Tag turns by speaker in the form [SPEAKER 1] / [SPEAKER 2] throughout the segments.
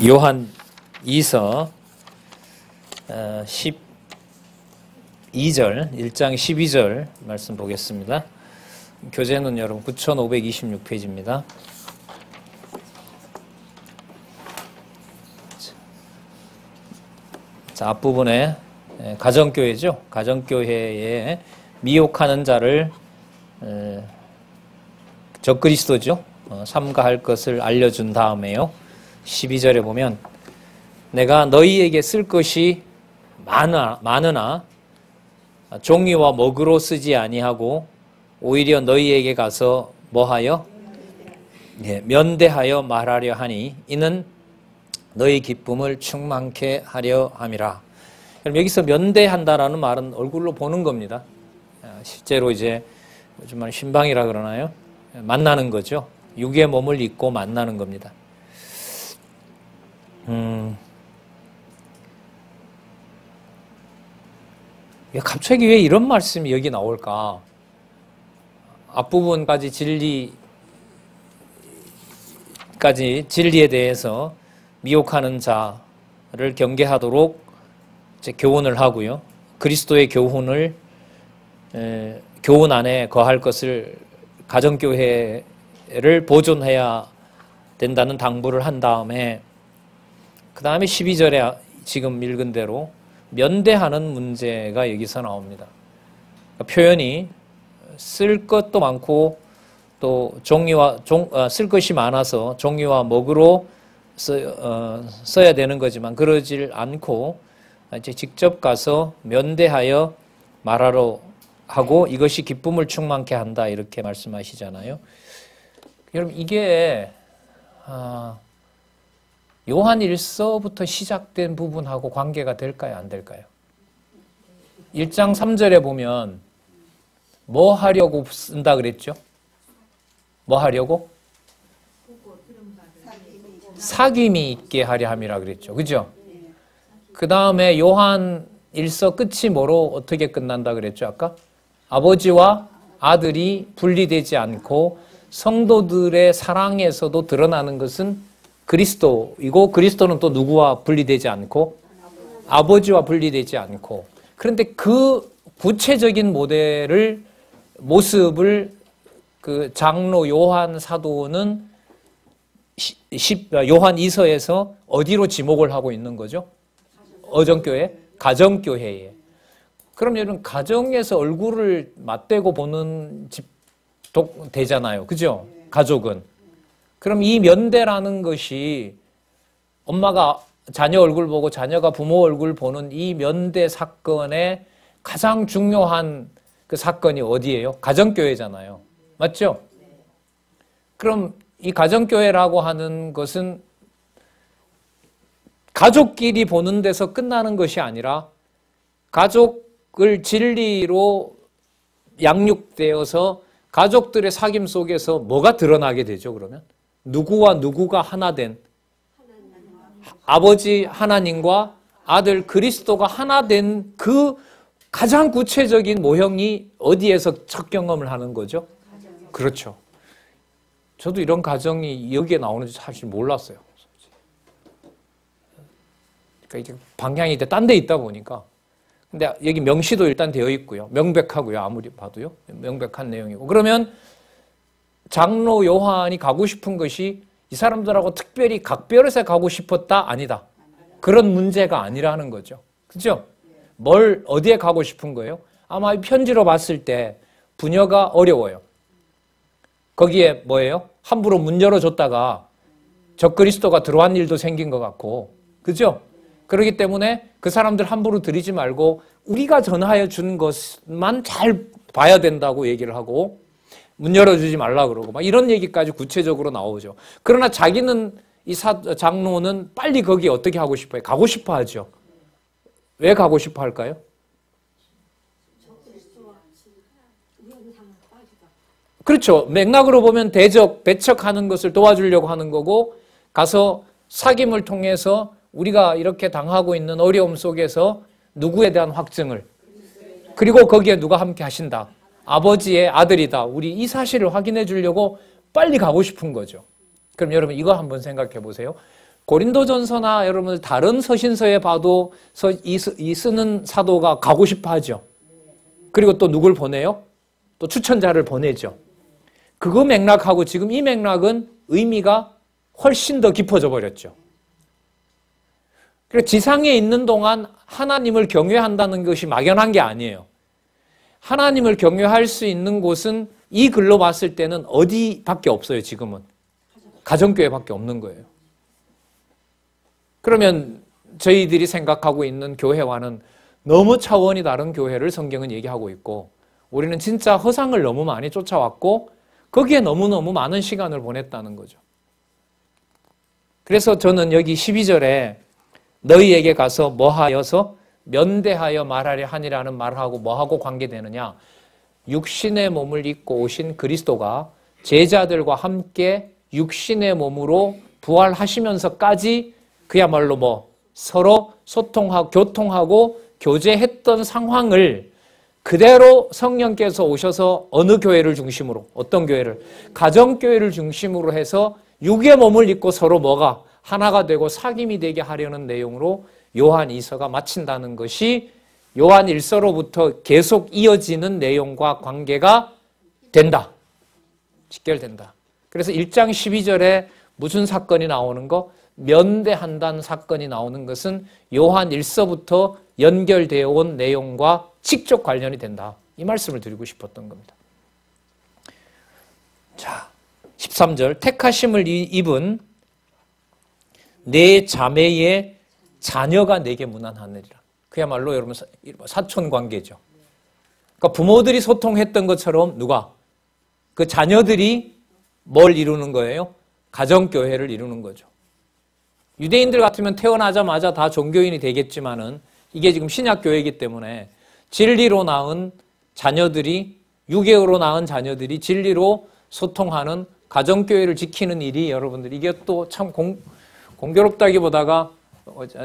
[SPEAKER 1] 요한 2서 12절, 1장 12절 말씀 보겠습니다. 교재는 여러분 9526페이지입니다. 자, 앞부분에 가정교회죠. 가정교회에 미혹하는 자를 적그리스도죠. 삼가할 것을 알려준 다음에요. 12절에 보면 내가 너희에게 쓸 것이 많으나 종이와 먹으로 쓰지 아니하고 오히려 너희에게 가서 뭐하여? 면대하여 말하려 하니 이는 너희 기쁨을 충만케 하려 함이라. 그럼 여기서 면대한다라는 말은 얼굴로 보는 겁니다. 실제로 이제 요즘 말 신방이라 그러나요? 만나는 거죠. 육의 몸을 입고 만나는 겁니다. 갑자기 왜 이런 말씀이 여기 나올까? 앞부분까지 진리에 대해서 미혹하는 자를 경계하도록 이제 교훈을 하고요. 그리스도의 교훈 안에 거할 것을 가정교회를 보존해야 된다는 당부를 한 다음에 그 다음에 12절에 지금 읽은 대로 면대하는 문제가 여기서 나옵니다. 그러니까 표현이 쓸 것도 많고 또 쓸 것이 많아서 종이와 먹으로 써야 되는 거지만 그러질 않고 이제 직접 가서 면대하여 말하러 하고 이것이 기쁨을 충만케 한다 이렇게 말씀하시잖아요. 여러분 이게 요한 1서부터 시작된 부분하고 관계가 될까요? 안 될까요? 1장 3절에 보면 뭐 하려고 쓴다 그랬죠? 뭐 하려고? 사귐이 있게 하려 함이라 그랬죠. 그죠? 그 다음에 요한 1서 끝이 뭐로 어떻게 끝난다 그랬죠? 아까? 아버지와 아들이 분리되지 않고 성도들의 사랑에서도 드러나는 것은 그리스도이고 그리스도는 또 누구와 분리되지 않고 아버지와 분리되지 않고 그런데 그 구체적인 모습을 그 장로 요한 사도는 요한 2서에서 어디로 지목을 하고 있는 거죠? 어정교회? 가정교회에. 그럼 여러분 가정에서 얼굴을 맞대고 보는 집도 되잖아요. 그죠? 가족은. 그럼 이 면대라는 것이 엄마가 자녀 얼굴 보고 자녀가 부모 얼굴 보는 이 면대 사건의 가장 중요한 그 사건이 어디예요? 가정교회잖아요. 맞죠? 그럼 이 가정교회라고 하는 것은 가족끼리 보는 데서 끝나는 것이 아니라 가족을 진리로 양육되어서 가족들의 사귐 속에서 뭐가 드러나게 되죠, 그러면? 누구와 누구가 하나 된 아버지 하나님과 아들 그리스도가 하나 된 그 가장 구체적인 모형이 어디에서 첫 경험을 하는 거죠? 그렇죠. 저도 이런 가정이 여기에 나오는지 사실 몰랐어요. 그러니까 이게 방향이 딴 데 있다 보니까. 근데 여기 명시도 일단 되어 있고요. 명백하고요. 아무리 봐도요. 명백한 내용이고. 그러면 장로 요한이 가고 싶은 것이 이 사람들하고 특별히 각별해서 가고 싶었다? 아니다. 그런 문제가 아니라는 거죠. 그죠? 어디에 가고 싶은 거예요? 아마 편지로 봤을 때 분여가 어려워요. 거기에 뭐예요? 함부로 문 열어줬다가 적그리스도가 들어온 일도 생긴 것 같고. 그죠? 그렇기 때문에 그 사람들 함부로 들이지 말고 우리가 전하여 준 것만 잘 봐야 된다고 얘기를 하고 문 열어주지 말라 그러고 막 이런 얘기까지 구체적으로 나오죠. 그러나 자기는 장로는 빨리 거기 어떻게 하고 싶어요? 가고 싶어 하죠. 왜 가고 싶어 할까요? 그렇죠. 맥락으로 보면 배척하는 것을 도와주려고 하는 거고 가서 사귐을 통해서 우리가 이렇게 당하고 있는 어려움 속에서 누구에 대한 확증을 그리고 거기에 누가 함께 하신다. 아버지의 아들이다. 우리 이 사실을 확인해 주려고 빨리 가고 싶은 거죠. 그럼 여러분 이거 한번 생각해 보세요. 고린도전서나 여러분들 다른 서신서에 봐도 이 쓰는 사도가 가고 싶어 하죠. 그리고 또 누굴 보내요? 또 추천자를 보내죠. 그거 맥락하고 지금 이 맥락은 의미가 훨씬 더 깊어져 버렸죠. 그래서 지상에 있는 동안 하나님을 경외한다는 것이 막연한 게 아니에요. 하나님을 경외할 수 있는 곳은 이 글로 봤을 때는 어디밖에 없어요, 지금은. 가정교회밖에 없는 거예요. 그러면 저희들이 생각하고 있는 교회와는 너무 차원이 다른 교회를 성경은 얘기하고 있고, 우리는 진짜 허상을 너무 많이 쫓아왔고 거기에 너무너무 많은 시간을 보냈다는 거죠. 그래서 저는 여기 12절에 너희에게 가서 뭐하여서 면대하여 말하려 하니라는 말하고 뭐하고 관계되느냐, 육신의 몸을 입고 오신 그리스도가 제자들과 함께 육신의 몸으로 부활하시면서까지 그야말로 서로 소통하고 교통하고 교제했던 상황을 그대로 성령께서 오셔서 어느 교회를 중심으로, 어떤 교회를? 가정교회를 중심으로 해서 육의 몸을 입고 서로 뭐가 하나가 되고 사귐이 되게 하려는 내용으로 요한 2서가 마친다는 것이 요한 1서로부터 계속 이어지는 내용과 관계가 된다. 직결된다. 그래서 1장 12절에 무슨 사건이 나오는 거? 면대한다는 사건이 나오는 것은 요한 1서부터 연결되어 온 내용과 직접 관련이 된다. 이 말씀을 드리고 싶었던 겁니다. 자, 13절. 택하심을 입은 내 자매의 자녀가 내게 문안하느니라. 그야말로 여러분 사촌 관계죠. 그러니까 부모들이 소통했던 것처럼 누가? 그 자녀들이 뭘 이루는 거예요? 가정교회를 이루는 거죠. 유대인들 같으면 태어나자마자 다 종교인이 되겠지만은 이게 지금 신약교회이기 때문에 진리로 낳은 자녀들이, 유교로 낳은 자녀들이 진리로 소통하는 가정교회를 지키는 일이 여러분들, 이게 또 참 공교롭다기보다가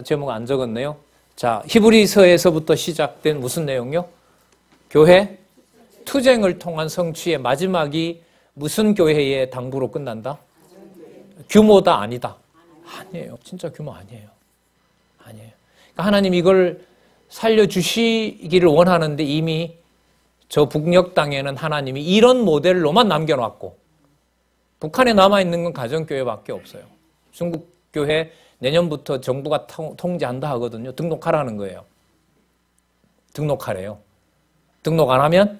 [SPEAKER 1] 제목 안 적었네요. 자, 히브리서에서부터 시작된 무슨 내용요? 교회 투쟁을 통한 성취의 마지막이 무슨 교회의 당부로 끝난다? 규모다 아니다? 아니에요. 진짜 규모 아니에요. 아니에요. 그러니까 하나님 이걸 살려주시기를 원하는데 이미 저 북녘 땅에는 하나님이 이런 모델로만 남겨놨고, 북한에 남아있는 건 가정교회밖에 없어요. 중국교회 내년부터 정부가 통제한다 하거든요. 등록하라는 거예요. 등록하래요. 등록 안 하면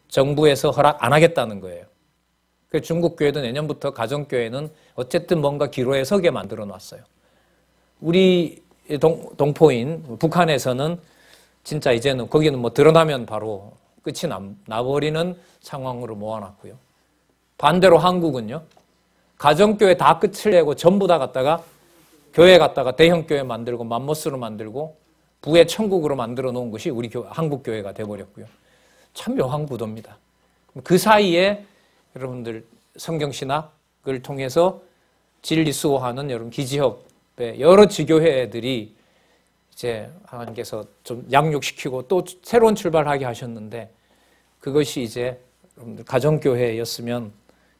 [SPEAKER 1] 정부에서 허락 안 하겠다는 거예요. 그 중국교회도 내년부터 가정교회는 어쨌든 뭔가 기로에 서게 만들어 놨어요. 우리 동포인 북한에서는 진짜 이제는 거기는 드러나면 바로 끝이 나버리는 상황으로 모아놨고요. 반대로 한국은요, 가정교회 다 끝을 내고 전부 다 갖다가 교회 갖다가 대형교회 만들고 맘모스로 만들고 부의 천국으로 만들어 놓은 것이 우리 한국교회가 돼버렸고요. 참 묘한 구도입니다. 그 사이에 여러분들 성경신학을 통해서 진리 수호하는 여러분 기지협의 여러 지교회들이 이제 하나님께서 좀 양육시키고 또 새로운 출발하게 하셨는데, 그것이 이제 여러분들 가정교회였으면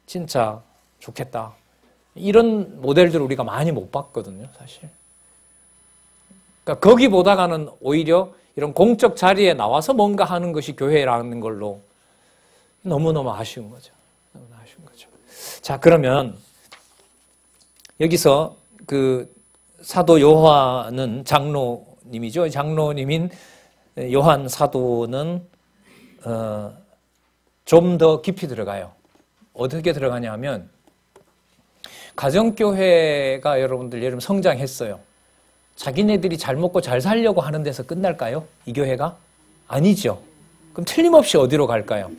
[SPEAKER 1] 진짜 좋겠다. 이런 모델들을 우리가 많이 못 봤거든요, 사실. 그러니까 거기 보다가는 오히려 이런 공적 자리에 나와서 뭔가 하는 것이 교회라는 걸로 너무너무 아쉬운 거죠. 너무나 아쉬운 거죠. 자, 그러면 여기서 그 사도 요한은 장로님이죠. 장로님인 요한 사도는 좀 더 깊이 들어가요. 어떻게 들어가냐 하면, 가정교회가 여러분들 예를 들면 성장했어요. 자기네들이 잘 먹고 잘 살려고 하는 데서 끝날까요? 이 교회가? 아니죠. 그럼 틀림없이 어디로 갈까요?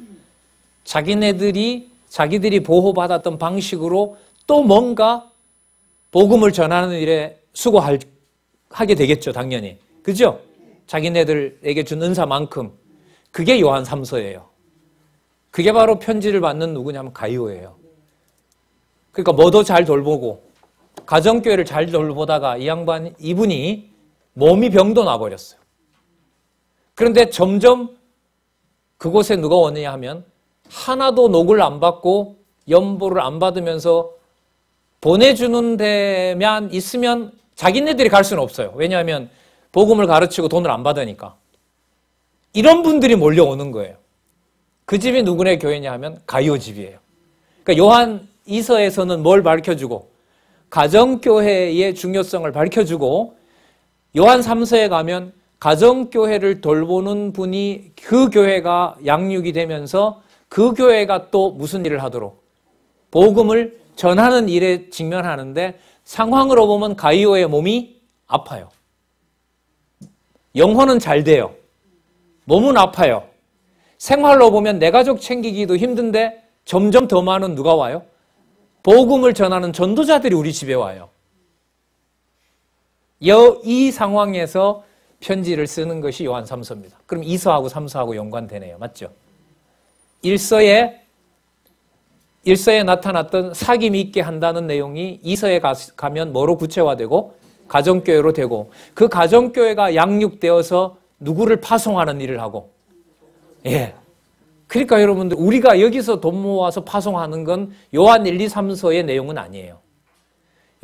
[SPEAKER 1] 자기들이 보호받았던 방식으로 또 뭔가 복음을 전하는 일에 하게 되겠죠, 당연히. 그죠? 자기네들에게 준 은사만큼. 그게 요한 3서예요. 그게 바로 편지를 받는 누구냐면 가이오예요. 그러니까 뭐도 잘 돌보고 가정교회를 잘 돌보다가 이분이 몸이 병도 나버렸어요. 그런데 점점 그곳에 누가 오느냐 하면 하나도 녹을 안 받고 연보를 안 받으면서 보내주는 데만 있으면 자기네들이 갈 수는 없어요. 왜냐하면 복음을 가르치고 돈을 안 받으니까. 이런 분들이 몰려오는 거예요. 그 집이 누구네 교회냐 하면 가이오 집이에요. 그러니까 요한 2서에서는 뭘 밝혀주고 가정교회의 중요성을 밝혀주고 요한 3서에 가면 가정교회를 돌보는 분이 그 교회가 양육이 되면서 그 교회가 또 무슨 일을 하도록 복음을 전하는 일에 직면하는데 상황으로 보면 가이오의 몸이 아파요. 영혼은 잘 돼요. 몸은 아파요. 생활로 보면 내 가족 챙기기도 힘든데 점점 더 많은 누가 와요? 복음을 전하는 전도자들이 우리 집에 와요. 이 상황에서 편지를 쓰는 것이 요한 3서입니다. 그럼 2서하고 3서하고 연관되네요. 맞죠? 1서에 나타났던 사귐이 있게 한다는 내용이 2서에 가면 뭐로 구체화되고 가정교회로 되고 그 가정교회가 양육되어서 누구를 파송하는 일을 하고 예. 그러니까 여러분들 우리가 여기서 돈 모아서 파송하는 건 요한 1, 2, 3서의 내용은 아니에요.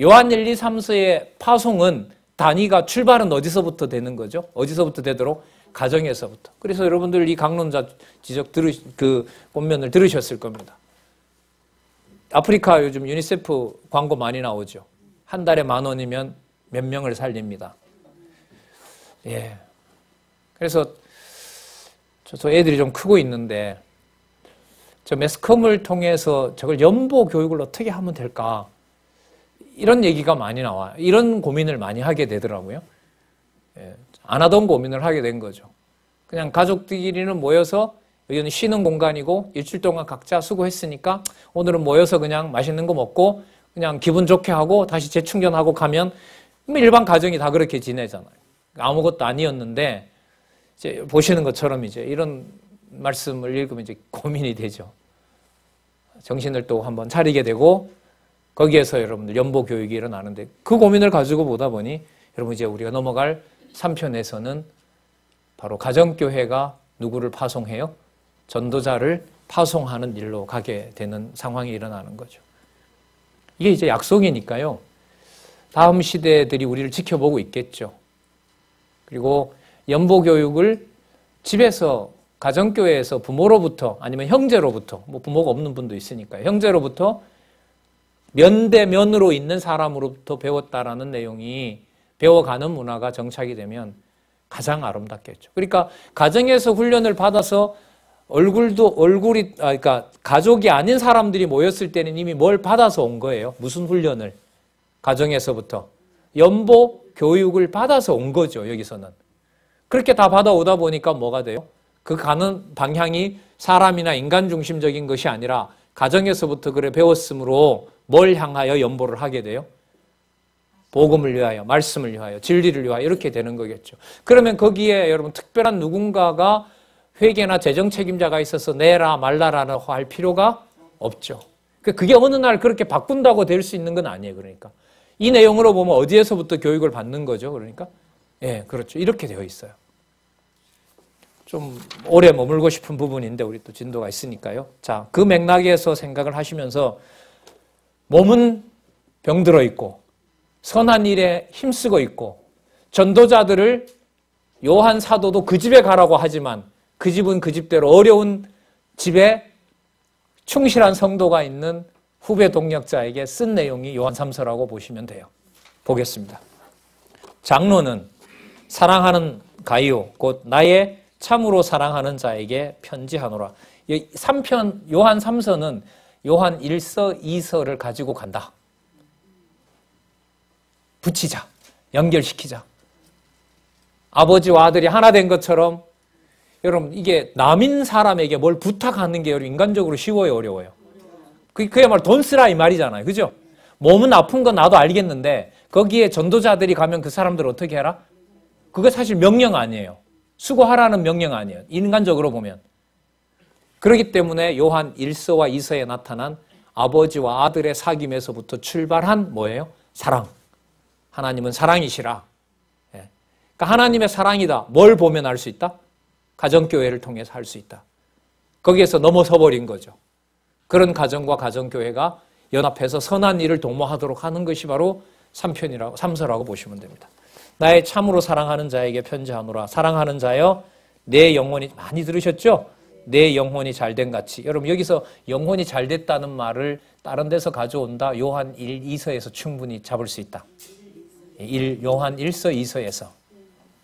[SPEAKER 1] 요한 1, 2, 3서의 파송은 단위가 출발은 어디서부터 되는 거죠? 어디서부터 되도록? 가정에서부터. 그래서 여러분들 이 강론자 지적 본면을 들으셨을 겁니다. 아프리카 요즘 유니세프 광고 많이 나오죠. 한 달에 10,000원이면 몇 명을 살립니다. 예. 그래서 저 애들이 좀 크고 있는데 저 매스컴을 통해서 저걸 연보 교육을 어떻게 하면 될까? 이런 얘기가 많이 나와요. 이런 고민을 많이 하게 되더라고요. 예. 안 하던 고민을 하게 된 거죠. 그냥 가족들끼리는 모여서 여기는 쉬는 공간이고 일주일 동안 각자 수고했으니까 오늘은 모여서 그냥 맛있는 거 먹고 그냥 기분 좋게 하고 다시 재충전하고 가면 일반 가정이 다 그렇게 지내잖아요. 아무것도 아니었는데 이제 보시는 것처럼 이제 이런 말씀을 읽으면 이제 고민이 되죠. 정신을 또 한번 차리게 되고 거기에서 여러분들 연보 교육이 일어나는데 그 고민을 가지고 보다 보니 여러분 이제 우리가 넘어갈 3편에서는 바로 가정교회가 누구를 파송해요? 전도자를 파송하는 일로 가게 되는 상황이 일어나는 거죠. 이게 이제 약속이니까요. 다음 시대들이 우리를 지켜보고 있겠죠. 그리고 연보교육을 집에서 가정교회에서 부모로부터 아니면 형제로부터 뭐 부모가 없는 분도 있으니까요. 형제로부터 면대면으로 있는 사람으로부터 배웠다라는 내용이 배워가는 문화가 정착이 되면 가장 아름답겠죠. 그러니까 가정에서 훈련을 받아서 그러니까 가족이 아닌 사람들이 모였을 때는 이미 뭘 받아서 온 거예요. 무슨 훈련을? 가정에서부터. 연보 교육을 받아서 온 거죠, 여기서는. 그렇게 다 받아오다 보니까 뭐가 돼요? 그 가는 방향이 사람이나 인간 중심적인 것이 아니라 가정에서부터 그래 배웠으므로 뭘 향하여 연보를 하게 돼요? 복음을 위하여, 말씀을 위하여, 진리를 위하여 이렇게 되는 거겠죠. 그러면 거기에 여러분 특별한 누군가가 회계나 재정 책임자가 있어서 내라 말라라고 할 필요가 없죠. 그게 어느 날 그렇게 바꾼다고 될 수 있는 건 아니에요. 그러니까 이 내용으로 보면 어디에서부터 교육을 받는 거죠. 그러니까 예, 그렇죠. 이렇게 되어 있어요. 좀 오래 머물고 싶은 부분인데 우리 또 진도가 있으니까요. 자, 그 맥락에서 생각을 하시면서 몸은 병들어 있고 선한 일에 힘쓰고 있고 전도자들을 요한 사도도 그 집에 가라고 하지만 그 집은 그 집대로 어려운 집에 충실한 성도가 있는 후배 동역자에게 쓴 내용이 요한 3서라고 보시면 돼요. 보겠습니다. 장로는 사랑하는 가이오 곧 나의 참으로 사랑하는 자에게 편지하노라. 3편 요한 3서는 요한 1서, 2서를 가지고 간다. 붙이자. 연결시키자. 아버지와 아들이 하나 된 것처럼 여러분 이게 남인 사람에게 뭘 부탁하는 게 인간적으로 쉬워요, 어려워요? 그야말로 돈 쓰라 이 말이잖아요. 그죠? 몸은 아픈 건 나도 알겠는데 거기에 전도자들이 가면 그 사람들 어떻게 해라? 그거 사실 명령 아니에요. 수고하라는 명령 아니에요. 인간적으로 보면. 그렇기 때문에 요한 1서와 2서에 나타난 아버지와 아들의 사귐에서부터 출발한 뭐예요? 사랑. 하나님은 사랑이시라. 예. 그러니까 하나님의 사랑이다. 뭘 보면 알 수 있다? 가정교회를 통해서 할 수 있다. 거기에서 넘어서 버린 거죠. 그런 가정과 가정교회가 연합해서 선한 일을 도모하도록 하는 것이 바로 3서라고 보시면 됩니다. 나의 참으로 사랑하는 자에게 편지하노라. 사랑하는 자여 내 영혼이, 많이 들으셨죠? 내 영혼이 잘된 같이. 여러분 여기서 영혼이 잘됐다는 말을 다른 데서 가져온다. 요한 1, 2서에서 충분히 잡을 수 있다. 요한 1서, 2서에서.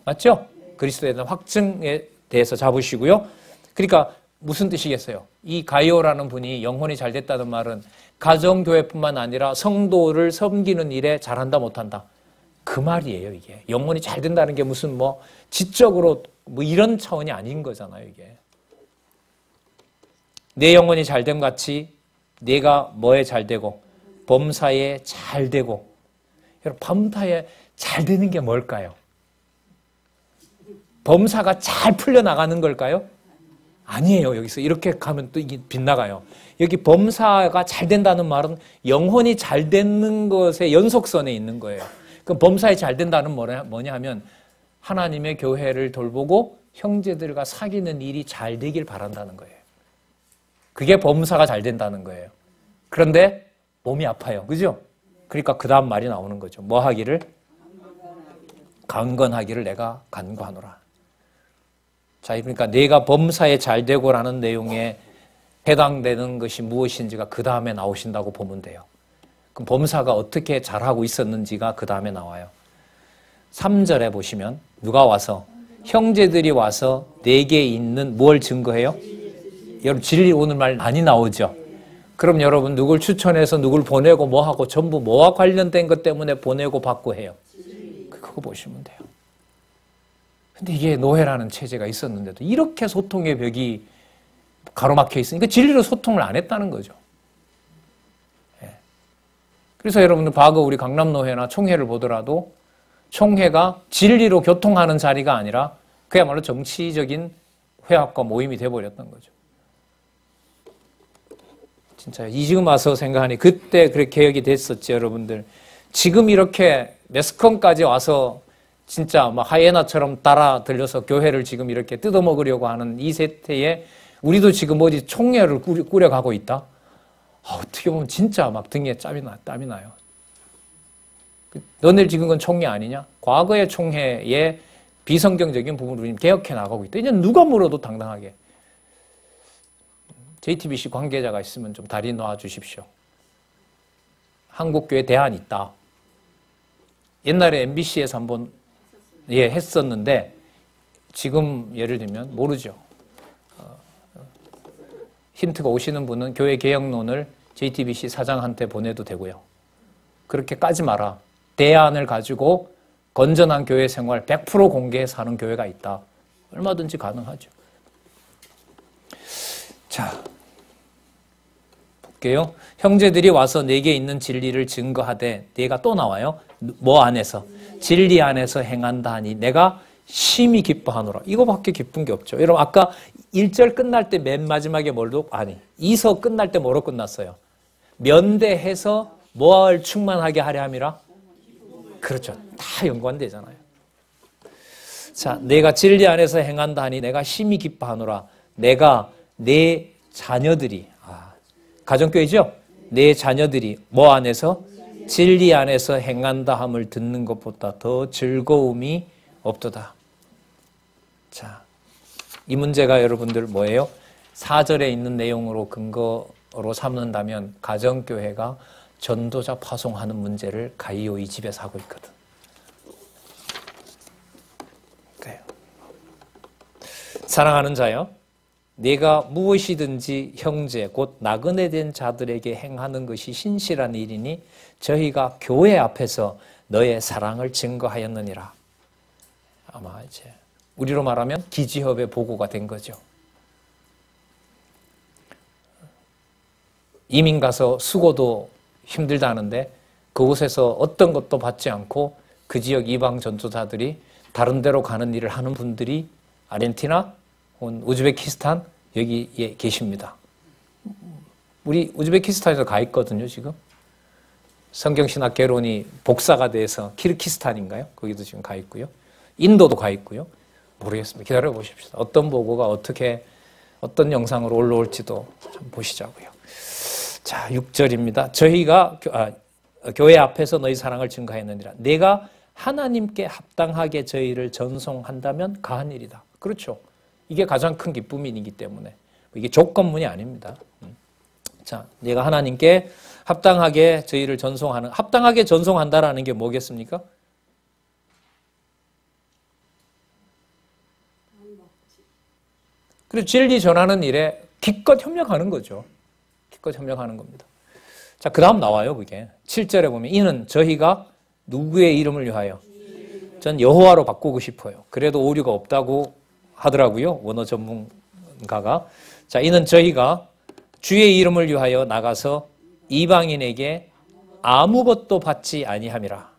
[SPEAKER 1] 맞죠? 그리스도에 대한 확증에 대해서 잡으시고요. 그러니까 무슨 뜻이겠어요? 이 가이오라는 분이 영혼이 잘됐다는 말은 가정교회뿐만 아니라 성도를 섬기는 일에 잘한다 못한다. 그 말이에요, 이게. 영혼이 잘 된다는 게 무슨 뭐 지적으로 뭐 이런 차원이 아닌 거잖아요, 이게. 내 영혼이 잘됨 같이 내가 뭐에 잘되고 범사에 잘되고. 여러분 범사에 잘되는 게 뭘까요? 범사가 잘 풀려나가는 걸까요? 아니에요. 여기서 이렇게 가면 또 이게 빗나가요. 여기 범사가 잘 된다는 말은 영혼이 잘 되는 것의 연속선에 있는 거예요. 그럼 범사에 잘 된다는 뭐냐 하면 하나님의 교회를 돌보고 형제들과 사귀는 일이 잘 되길 바란다는 거예요. 그게 범사가 잘 된다는 거예요. 그런데 몸이 아파요. 그죠? 그러니까 그 다음 말이 나오는 거죠. 뭐 하기를? 강건하기를 내가 간구하노라. 자, 그러니까 내가 범사에 잘 되고라는 내용에 해당되는 것이 무엇인지가 그 다음에 나오신다고 보면 돼요. 그럼 범사가 어떻게 잘하고 있었는지가 그 다음에 나와요. 3절에 보시면 누가 와서 형제들이 와서 내게 있는 뭘 증거해요? 여러분 진리 오늘 말 많이 나오죠. 그럼 여러분 누굴 추천해서 누굴 보내고 뭐하고 전부 뭐와 관련된 것 때문에 보내고 받고 해요. 그거 보시면 돼요. 근데 이게 노예라는 체제가 있었는데도 이렇게 소통의 벽이 가로막혀 있으니까 진리로 소통을 안 했다는 거죠. 예. 그래서 여러분들 과거 우리 강남노회나 총회를 보더라도 총회가 진리로 교통하는 자리가 아니라 그야말로 정치적인 회합과 모임이 돼버렸던 거죠. 진짜 지금 와서 생각하니 그때 그렇게 개혁이 됐었지 여러분들. 지금 이렇게 매스컴까지 와서 진짜 막 하이에나처럼 따라 들려서 교회를 지금 이렇게 뜯어먹으려고 하는 이 세태에 우리도 지금 어디 총회를 꾸려가고 있다? 어떻게 보면 진짜 막 등에 땀이 나요. 너네 지금 건 총회 아니냐? 과거의 총회의 비성경적인 부분을 우리는 개혁해 나가고 있다. 이제 누가 물어도 당당하게. JTBC 관계자가 있으면 좀 다리 놓아 주십시오. 한국교회 대안이 있다. 옛날에 MBC에서 한번 했었는데 지금 예를 들면 모르죠. 힌트가 오시는 분은 교회 개혁론을 JTBC 사장한테 보내도 되고요. 그렇게 까지 마라. 대안을 가지고 건전한 교회 생활 100% 공개해서 하는 교회가 있다. 얼마든지 가능하죠. 자, 볼게요. 형제들이 와서 내게 있는 진리를 증거하되 내가 또 나와요. 뭐 안에서? 진리 안에서 행한다 하니 내가 심히 기뻐하노라. 이거밖에 기쁜 게 없죠. 여러분 아까 1절 끝날 때 맨 마지막에 뭘로? 아니 2서 끝날 때 뭐로 끝났어요? 면대해서 뭐를 충만하게 하려 함이라? 그렇죠. 다 연관되잖아요. 자, 내가 진리 안에서 행한다 하니 내가 심히 기뻐하노라. 내가 내 자녀들이 가정교회죠? 내 자녀들이 뭐 안에서? 진리 안에서 행한다 함을 듣는 것보다 더 즐거움이 없도다. 자, 이 문제가 여러분들 뭐예요? 4절에 있는 내용으로 근거로 삼는다면 가정교회가 전도자 파송하는 문제를 가이오 이 집에서 하고 있거든. 그래요. 사랑하는 자여, 네가 무엇이든지 형제 곧 나그네 된 자들에게 행하는 것이 신실한 일이니 저희가 교회 앞에서 너의 사랑을 증거하였느니라. 아마 이제 우리로 말하면 기지협의 보고가 된 거죠. 이민 가서 수고도 힘들다는데 그곳에서 어떤 것도 받지 않고 그 지역 이방 전도자들이 다른 데로 가는 일을 하는 분들이 아르헨티나, 우즈베키스탄 여기에 계십니다. 우리 우즈베키스탄에서 가 있거든요, 지금. 성경신학 개론이 복사가 돼서 키르기스탄인가요? 거기도 지금 가 있고요. 인도도 가 있고요. 모르겠습니다. 기다려 보십시오. 어떤 보고가 어떻게 어떤 영상으로 올라올지도 좀 보시자고요. 자, 6절입니다. 저희가 교회 앞에서 너희 사랑을 증거했느니라. 내가 하나님께 합당하게 저희를 전송한다면 가한 일이다. 그렇죠. 이게 가장 큰 기쁨이기 때문에 이게 조건문이 아닙니다. 자, 내가 하나님께 합당하게 저희를 전송하는, 합당하게 전송한다라는 게 뭐겠습니까? 그리고 진리 전하는 일에 기껏 협력하는 거죠. 기껏 협력하는 겁니다. 자, 그 다음 나와요, 그게. 7절에 보면 이는 저희가 누구의 이름을 위하여? 전 여호와로 바꾸고 싶어요. 그래도 오류가 없다고 하더라고요, 원어 전문가가. 자, 이는 저희가 주의 이름을 위하여 나가서 이방인에게 아무것도 받지 아니함이라.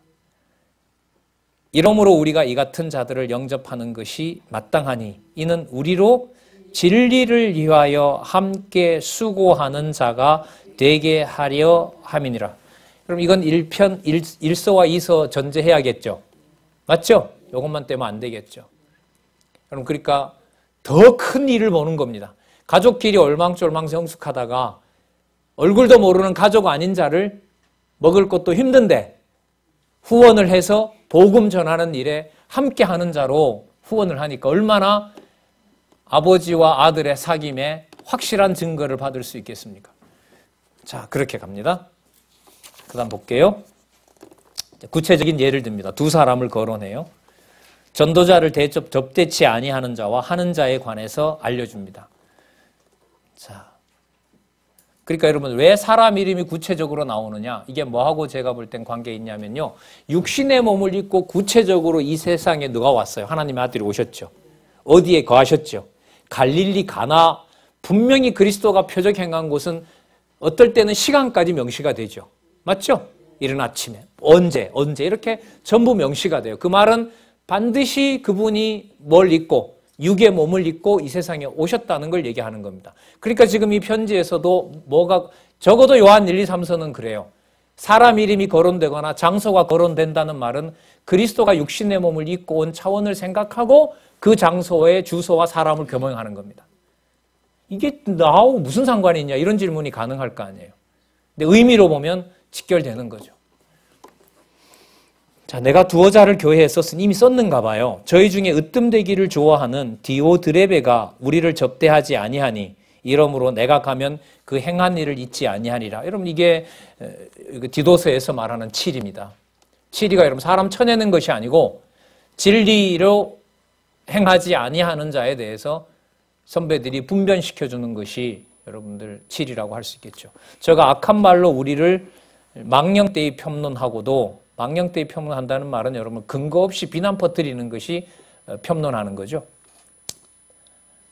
[SPEAKER 1] 이러므로 우리가 이 같은 자들을 영접하는 것이 마땅하니 이는 우리로 진리를 위하여 함께 수고하는 자가 되게 하려 함이니라. 그럼 이건 1편 1서와 2서 전제해야겠죠. 맞죠? 이것만 떼면 안 되겠죠. 그럼 그러니까 더 큰 일을 보는 겁니다. 가족끼리 얼망졸망 성숙하다가 얼굴도 모르는 가족 아닌 자를 먹을 것도 힘든데 후원을 해서 복음 전하는 일에 함께하는 자로 후원을 하니까 얼마나 아버지와 아들의 사귐에 확실한 증거를 받을 수 있겠습니까? 자, 그렇게 갑니다. 그 다음 볼게요. 구체적인 예를 듭니다. 두 사람을 거론해요. 전도자를 접대치 아니하는 자와 하는 자에 관해서 알려줍니다. 자, 그러니까 여러분 왜 사람 이름이 구체적으로 나오느냐? 이게 뭐하고 제가 볼 땐 관계 있냐면요. 육신의 몸을 입고 구체적으로 이 세상에 누가 왔어요? 하나님의 아들이 오셨죠. 어디에 거하셨죠? 갈릴리 가나. 분명히 그리스도가 표적 행한 곳은 어떨 때는 시간까지 명시가 되죠. 맞죠? 이른 아침에. 언제 이렇게 전부 명시가 돼요. 그 말은 반드시 그분이 뭘 입고 육의 몸을 입고 이 세상에 오셨다는 걸 얘기하는 겁니다. 그러니까 지금 이 편지에서도 뭐가 적어도 요한 1, 2, 3서는 그래요. 사람 이름이 거론되거나 장소가 거론된다는 말은 그리스도가 육신의 몸을 입고 온 차원을 생각하고 그 장소의 주소와 사람을 겸용하는 겁니다. 이게 나하고 무슨 상관이 있냐 이런 질문이 가능할 거 아니에요. 근데 의미로 보면 직결되는 거죠. 자, 내가 두어 자를 교회에 썼으니 이미 썼는가 봐요. 저희 중에 으뜸되기를 좋아하는 디오드레베가 우리를 접대하지 아니하니 이러므로 내가 가면 그 행한 일을 잊지 아니하리라. 여러분 이게 디도서에서 말하는 7입니다. 7이가 여러분 사람 쳐내는 것이 아니고 진리로 행하지 아니하는 자에 대해서 선배들이 분변시켜주는 것이 여러분들 7이라고 할 수 있겠죠. 제가 악한 말로 우리를 망령되이 폄론하고도 망령되이 폄론한다는 말은 여러분 근거 없이 비난 퍼뜨리는 것이 폄론하는 거죠.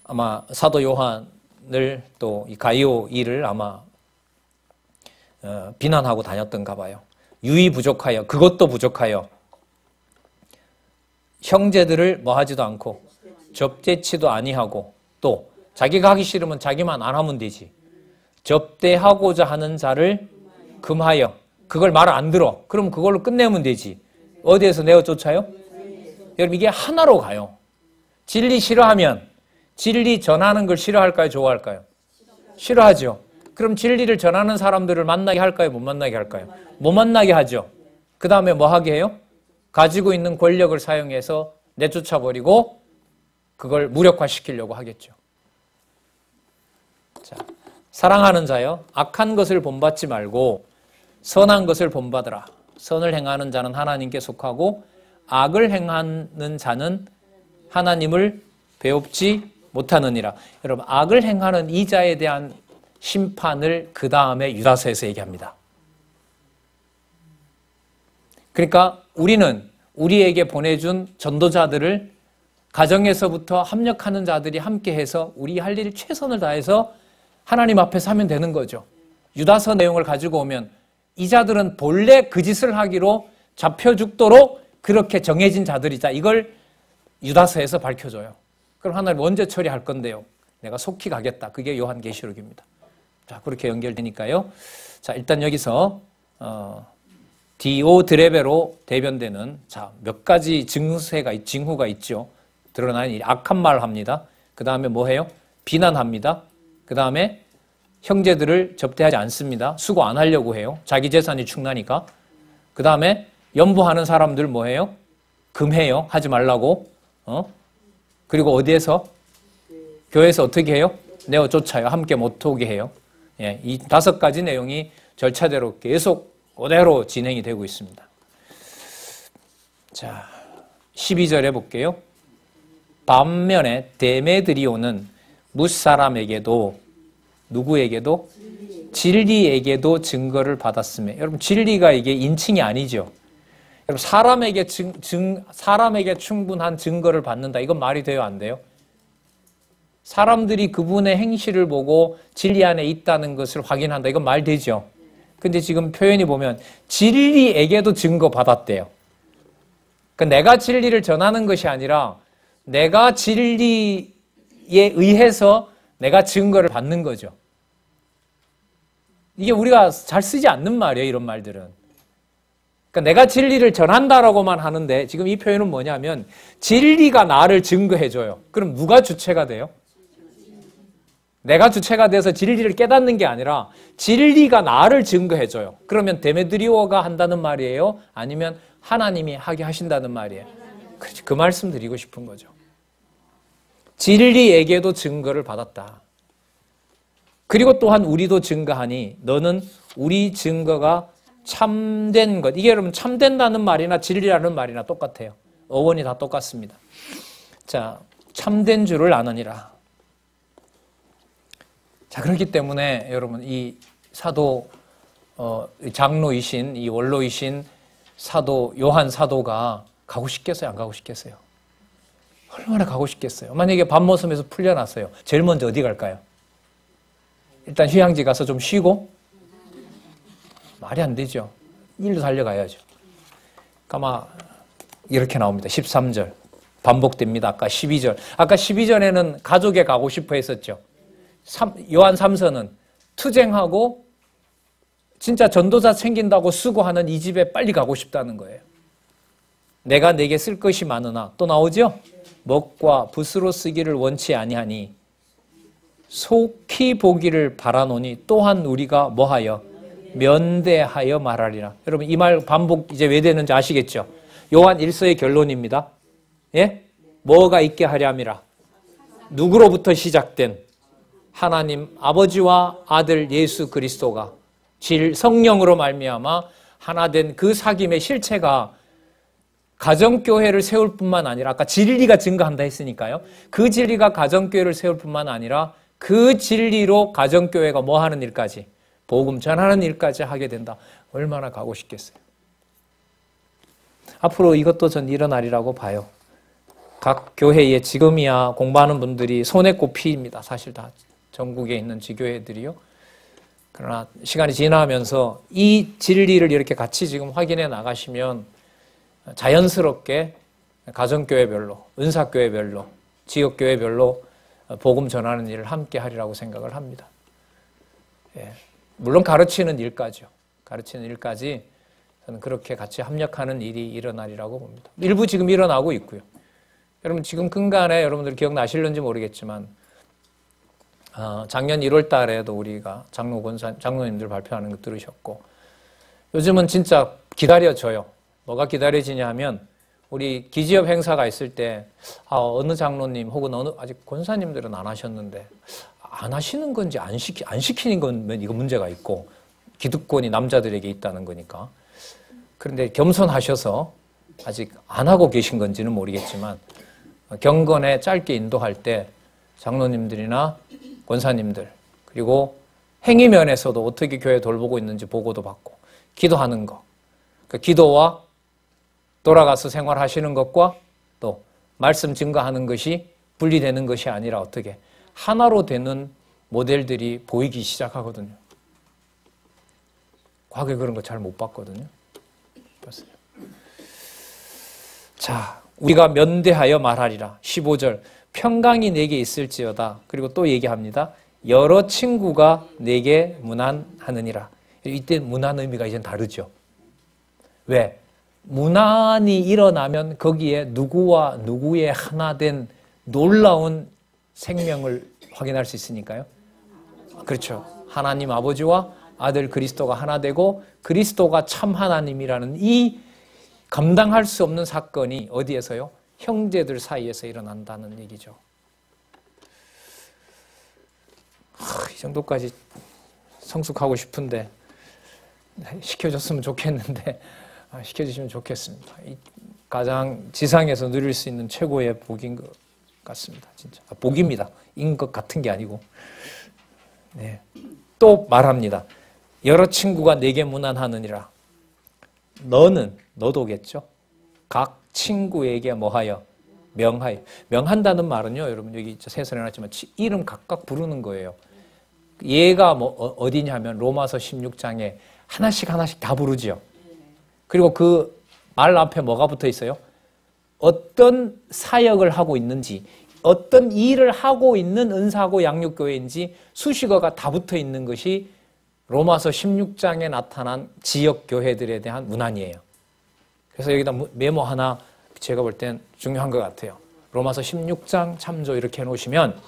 [SPEAKER 1] 아마 사도 요한을 또 이 가이오 이를 아마 비난하고 다녔던가 봐요. 유이 부족하여 그것도 부족하여 형제들을 뭐 하지도 않고 접대치도 아니하고 또 자기가 하기 싫으면 자기만 안 하면 되지. 접대하고자 하는 자를 금하여 그걸 말 안 들어. 그럼 그걸로 끝내면 되지. 어디에서 내어 쫓아요? 여러분 이게 하나로 가요. 진리 싫어하면 진리 전하는 걸 싫어할까요? 좋아할까요? 싫어하죠. 그럼 진리를 전하는 사람들을 만나게 할까요? 못 만나게 할까요? 못 만나게 하죠. 그 다음에 뭐 하게 해요? 가지고 있는 권력을 사용해서 내쫓아버리고 그걸 무력화시키려고 하겠죠. 자, 사랑하는 자여, 악한 것을 본받지 말고 선한 것을 본받으라. 선을 행하는 자는 하나님께 속하고 악을 행하는 자는 하나님을 배웁지 못하느니라. 여러분, 악을 행하는 이 자에 대한 심판을 그 다음에 유다서에서 얘기합니다. 그러니까 우리는 우리에게 보내준 전도자들을 가정에서부터 합력하는 자들이 함께해서 우리 할 일 최선을 다해서 하나님 앞에서 하면 되는 거죠. 유다서 내용을 가지고 오면 이 자들은 본래 그 짓을 하기로 잡혀 죽도록 그렇게 정해진 자들이다. 이걸 유다서에서 밝혀줘요. 그럼 하나님 언제 처리할 건데요? 내가 속히 가겠다. 그게 요한계시록입니다. 자, 그렇게 연결되니까요. 자, 일단 여기서 디오드레베로 대변되는 자, 몇 가지 징후가 있죠. 드러나는 일, 악한 말 합니다. 그 다음에 뭐 해요? 비난합니다. 그 다음에 형제들을 접대하지 않습니다. 수고 안 하려고 해요. 자기 재산이 충나니까. 그 다음에 연부하는 사람들 뭐 해요? 금해요. 하지 말라고. 그리고 어디에서? 교회에서 어떻게 해요? 내어 쫓아요. 함께 못 오게 해요. 예, 이 5가지 내용이 절차대로 계속 그대로 진행이 되고 있습니다. 자, 12절에 볼게요. 반면에 데메드리오는 뭇사람에게도 누구에게도? 진리에게도 증거를 받았으며, 여러분 진리가 이게 인칭이 아니죠. 여러분 사람에게 충분한 증거를 받는다. 이건 말이 돼요, 안 돼요? 사람들이 그분의 행실을 보고 진리 안에 있다는 것을 확인한다. 이건 말 되죠. 근데 지금 표현이 보면 진리에게도 증거 받았대요. 그러니까 내가 진리를 전하는 것이 아니라 내가 진리에 의해서 내가 증거를 받는 거죠. 이게 우리가 잘 쓰지 않는 말이에요, 이런 말들은. 그러니까 내가 진리를 전한다라고만 하는데 지금 이 표현은 뭐냐면 진리가 나를 증거해줘요. 그럼 누가 주체가 돼요? 내가 주체가 돼서 진리를 깨닫는 게 아니라 진리가 나를 증거해줘요. 그러면 데메드리오가 한다는 말이에요? 아니면 하나님이 하게 하신다는 말이에요? 그렇지, 그 말씀 드리고 싶은 거죠. 진리에게도 증거를 받았다. 그리고 또한 우리도 증거하니 너는 우리 증거가 참된 것. 이게 여러분 참된다는 말이나 진리라는 말이나 똑같아요. 어원이 다 똑같습니다. 자, 참된 줄을 아느니라. 자, 그렇기 때문에 여러분 이 사도 장로이신 이 원로이신 사도 요한 사도가 가고 싶겠어요? 안 가고 싶겠어요? 얼마나 가고 싶겠어요? 만약에 밤모섬에서 풀려났어요. 제일 먼저 어디 갈까요? 일단 휴양지 가서 좀 쉬고? 말이 안 되죠. 일로 달려가야죠. 아마 이렇게 나옵니다. 13절 반복됩니다. 아까 12절. 아까 12절에는 가족에 가고 싶어 했었죠. 요한 3서는 투쟁하고 진짜 전도자 챙긴다고 수고하는 이 집에 빨리 가고 싶다는 거예요. 내가 내게 쓸 것이 많으나 또 나오죠? 먹과 붓으로 쓰기를 원치 아니하니 속히 보기를 바라노니 또한 우리가 뭐하여? 면대하여 말하리라. 여러분 이 말 반복 이제 왜 되는지 아시겠죠? 요한 1서의 결론입니다. 예? 뭐가 있게 하랴미라. 누구로부터 시작된 하나님 아버지와 아들 예수 그리스도가 성령으로 말미암아 하나 된 그 사귐의 실체가 가정교회를 세울 뿐만 아니라 아까 진리가 증거한다 했으니까요. 그 진리가 가정교회를 세울 뿐만 아니라 그 진리로 가정교회가 뭐 하는 일까지? 복음 전하는 일까지 하게 된다. 얼마나 가고 싶겠어요. 앞으로 이것도 전 일어나리라고 봐요. 각 교회에 지금이야 공부하는 분들이 손에 꼽히입니다. 사실 다 전국에 있는 지교회들이요. 그러나 시간이 지나면서 이 진리를 이렇게 같이 지금 확인해 나가시면 자연스럽게 가정교회별로, 은사교회별로, 지역교회별로 복음 전하는 일을 함께 하리라고 생각을 합니다. 예. 물론 가르치는 일까지요. 가르치는 일까지 저는 그렇게 같이 합력하는 일이 일어나리라고 봅니다. 일부 지금 일어나고 있고요. 여러분 지금 근간에 여러분들 기억나실는지 모르겠지만 작년 1월 달에도 우리가 장로님들 발표하는 거 들으셨고 요즘은 진짜 기다려져요. 뭐가 기다려지냐 하면 우리 기지협 행사가 있을 때 어느 장로님 혹은 아직 권사님들은 안 하셨는데 안 하시는 건지 안 시키는 건 이거 문제가 있고 기득권이 남자들에게 있다는 거니까. 그런데 겸손하셔서 아직 안 하고 계신 건지는 모르겠지만 경건에 짧게 인도할 때 장로님들이나 권사님들 그리고 행위면에서도 어떻게 교회 돌보고 있는지 보고도 받고 기도하는 거. 그 기도와 돌아가서 생활하시는 것과 또 말씀 증거하는 것이 분리되는 것이 아니라 어떻게 하나로 되는 모델들이 보이기 시작하거든요. 과거에 그런 거 잘 못 봤거든요. 봤어요. 자, 우리가 면대하여 말하리라. 15절 평강이 내게 있을지어다. 그리고 또 얘기합니다. 여러 친구가 내게 문안하느니라. 이때 문안 의미가 이젠 다르죠. 왜? 문안이 일어나면 거기에 누구와 누구의 하나 된 놀라운 생명을 확인할 수 있으니까요. 그렇죠. 하나님 아버지와 아들 그리스도가 하나 되고 그리스도가 참 하나님이라는 이 감당할 수 없는 사건이 어디에서요? 형제들 사이에서 일어난다는 얘기죠. 이 정도까지 성숙하고 싶은데 시켜줬으면 좋겠는데 시켜주시면 좋겠습니다. 가장 지상에서 누릴 수 있는 최고의 복인 것 같습니다. 진짜 복입니다. 인 것 같은 게 아니고. 네. 또 말합니다. 여러 친구가 내게 문안하느니라. 너도겠죠? 각 친구에게 뭐하여? 명하여. 명한다는 말은요, 여러분 여기 세선에 놨지만 이름 각각 부르는 거예요. 얘가 뭐 어디냐 하면 로마서 16장에 하나씩 다 부르죠. 그리고 그 말 앞에 뭐가 붙어 있어요? 어떤 사역을 하고 있는지, 어떤 일을 하고 있는 은사고 양육교회인지 수식어가 다 붙어 있는 것이 로마서 16장에 나타난 지역교회들에 대한 문안이에요. 그래서 여기다 메모 하나 제가 볼 땐 중요한 것 같아요. 로마서 16장 참조 이렇게 해놓으시면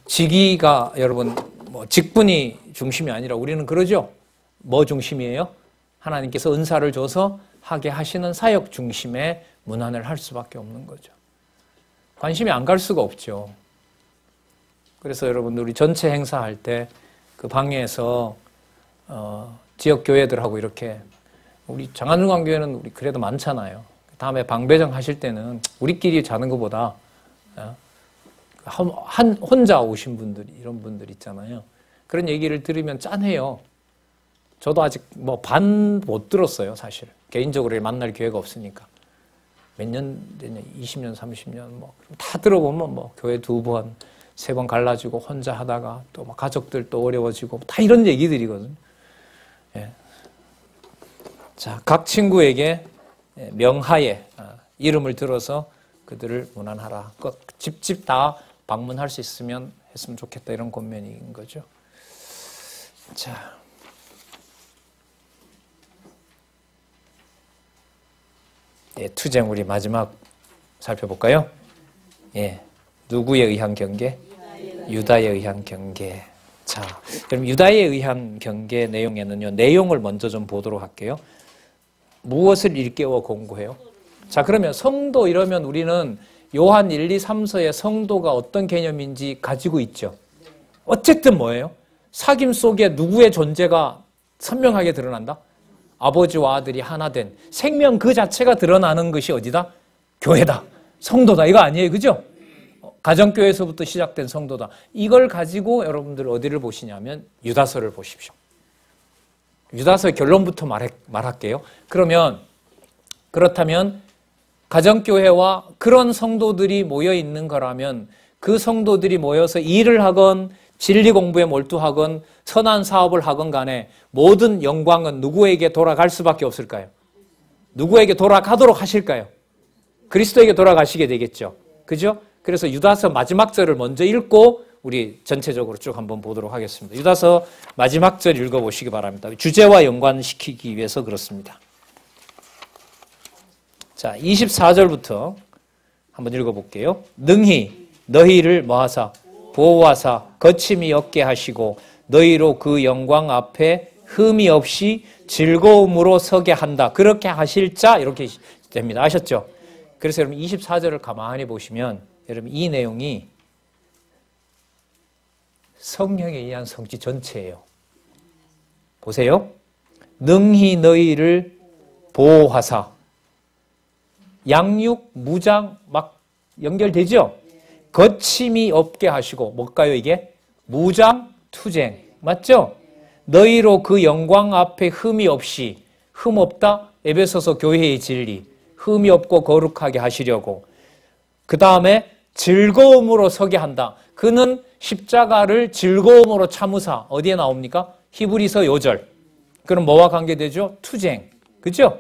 [SPEAKER 1] 직위가 여러분 뭐 직분이 중심이 아니라 우리는 그러죠. 뭐 중심이에요? 하나님께서 은사를 줘서 하게 하시는 사역 중심의 문안을 할 수밖에 없는 거죠. 관심이 안 갈 수가 없죠. 그래서 여러분 우리 전체 행사할 때 그 방에서 지역 교회들하고 이렇게 우리 장안중앙교회는 우리 그래도 많잖아요. 다음에 방 배정하실 때는 우리끼리 자는 것보다 혼자 오신 분들 이런 분들 있잖아요. 그런 얘기를 들으면 짠해요. 저도 아직 뭐 반 못 들었어요, 사실. 개인적으로 만날 기회가 없으니까. 몇 년 됐냐, 20년, 30년, 뭐. 다 들어보면 뭐, 교회 2번, 3번 갈라지고 혼자 하다가 또 막 가족들 또 어려워지고 다 이런 얘기들이거든요. 예. 자, 각 친구에게 명하에 이름을 들어서 그들을 문안하라. 집집 다 방문할 수 있으면 했으면 좋겠다. 이런 권면인 거죠. 자. 예, 투쟁 우리 마지막 살펴볼까요? 예, 누구에 의한 경계? 유다에 의한 경계. 자, 그럼 유다에 의한 경계 내용에는요, 내용을 먼저 좀 보도록 할게요. 무엇을 일깨워 공고해요? 자, 그러면 성도 이러면 우리는 요한 1, 2, 3서의 성도가 어떤 개념인지 가지고 있죠. 어쨌든 뭐예요? 사귐 속에 누구의 존재가 선명하게 드러난다? 아버지와 아들이 하나 된 생명 그 자체가 드러나는 것이 어디다? 교회다. 성도다. 이거 아니에요. 그죠? 가정교회에서부터 시작된 성도다. 이걸 가지고 여러분들 어디를 보시냐면 유다서를 보십시오. 유다서의 결론부터 말할게요. 그렇다면 가정교회와 그런 성도들이 모여 있는 거라면 그 성도들이 모여서 일을 하건 진리 공부에 몰두하건 선한 사업을 하건 간에 모든 영광은 누구에게 돌아갈 수밖에 없을까요? 누구에게 돌아가도록 하실까요? 그리스도에게 돌아가시게 되겠죠. 그죠? 그래서 유다서 마지막 절을 먼저 읽고 우리 전체적으로 쭉 한번 보도록 하겠습니다. 유다서 마지막 절 읽어보시기 바랍니다. 주제와 연관시키기 위해서 그렇습니다. 자, 24절부터 한번 읽어볼게요. 능히 너희를 뭐하사? 보호하사 거침이 없게 하시고 너희로 그 영광 앞에 흠이 없이 즐거움으로 서게 한다. 그렇게 하실 자 이렇게 됩니다. 아셨죠? 그래서 여러분 24절을 가만히 보시면 여러분 이 내용이 성령에 의한 성취 전체예요. 보세요. 능히 너희를 보호하사 양육, 무장 막 연결되죠? 거침이 없게 하시고 뭘까요 이게? 무장, 투쟁 맞죠? 너희로 그 영광 앞에 흠이 없이 흠 없다? 에베소서 교회의 진리 흠이 없고 거룩하게 하시려고 그 다음에 즐거움으로 서게 한다. 그는 십자가를 즐거움으로 참으사 어디에 나옵니까? 히브리서 요절. 그럼 뭐와 관계되죠? 투쟁. 그죠?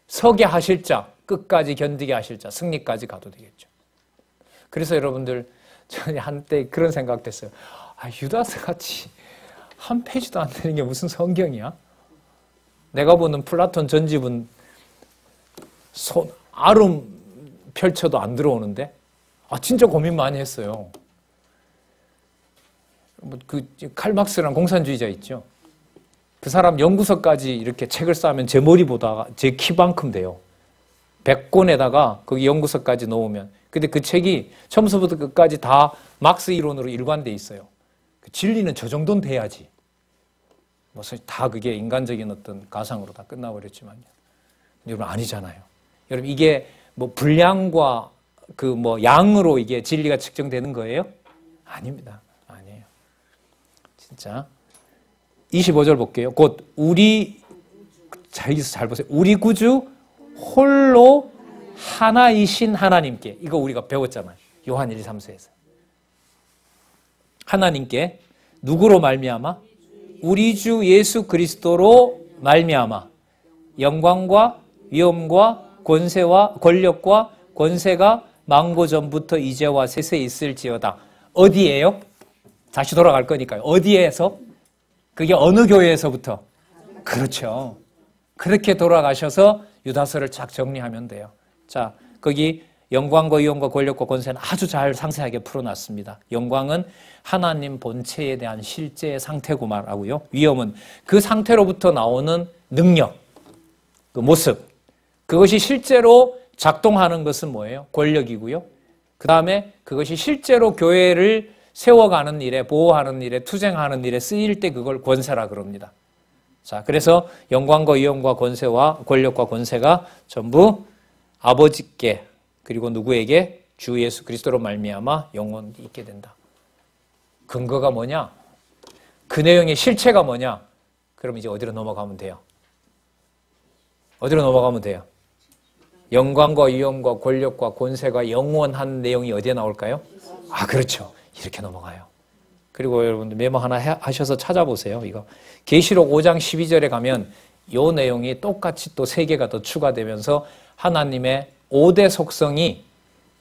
[SPEAKER 1] 서게 하실 자, 끝까지 견디게 하실 자, 승리까지 가도 되겠죠. 그래서 여러분들 저는 한때 그런 생각됐어요. 유다서 같이 한 페이지도 안 되는 게 무슨 성경이야? 내가 보는 플라톤 전집은 아름 펼쳐도 안 들어오는데 진짜 고민 많이 했어요. 그 칼막스라는 공산주의자 있죠. 그 사람 연구서까지 이렇게 책을 쌓으면 제 머리보다 제 키만큼 돼요. 100권에다가 거기 연구서까지 넣으면. 근데 그 책이 처음부터 끝까지 다 막스 이론으로 일관돼 있어요. 그 진리는 저 정도는 돼야지. 뭐 다 그게 인간적인 어떤 가상으로 다 끝나버렸지만요. 여러분 아니잖아요. 여러분 이게 뭐 분량과 그 뭐 양으로 이게 진리가 측정되는 거예요? 아닙니다. 아니에요. 진짜. 25절 볼게요. 곧 우리, 자, 여기서 잘 보세요. 우리 구주 홀로 하나이신 하나님께, 이거 우리가 배웠잖아요. 요한 1, 2, 3서에서. 하나님께 누구로 말미암아? 우리 주 예수 그리스도로 말미암아 영광과 위엄과 권세와 권력과 권세가 만고 전부터 이제와 세세 있을지어다. 어디에요? 다시 돌아갈 거니까요. 어디에서? 그게 어느 교회에서부터? 그렇죠. 그렇게 돌아가셔서 유다서를 쫙 정리하면 돼요. 자, 거기 영광과 위엄과 권력과 권세는 아주 잘 상세하게 풀어놨습니다. 영광은 하나님 본체에 대한 실제의 상태고 말하고요. 위엄은 그 상태로부터 나오는 능력, 그 모습. 그것이 실제로 작동하는 것은 뭐예요? 권력이고요. 그 다음에 그것이 실제로 교회를 세워가는 일에, 보호하는 일에, 투쟁하는 일에 쓰일 때 그걸 권세라 그럽니다. 자, 그래서 영광과 위엄과 권세와 권력과 권세가 전부 아버지께 그리고 누구에게? 주 예수 그리스도로 말미암아 영원히 있게 된다. 근거가 뭐냐? 그 내용의 실체가 뭐냐? 그럼 이제 어디로 넘어가면 돼요? 어디로 넘어가면 돼요? 영광과 위엄과 권력과 권세가 영원한 내용이 어디에 나올까요? 아, 그렇죠. 이렇게 넘어가요. 그리고 여러분들 메모 하나 하셔서 찾아보세요. 이거 계시록 5장 12절에 가면 이 내용이 똑같이 또 3개가 더 추가되면서 하나님의 5대 속성이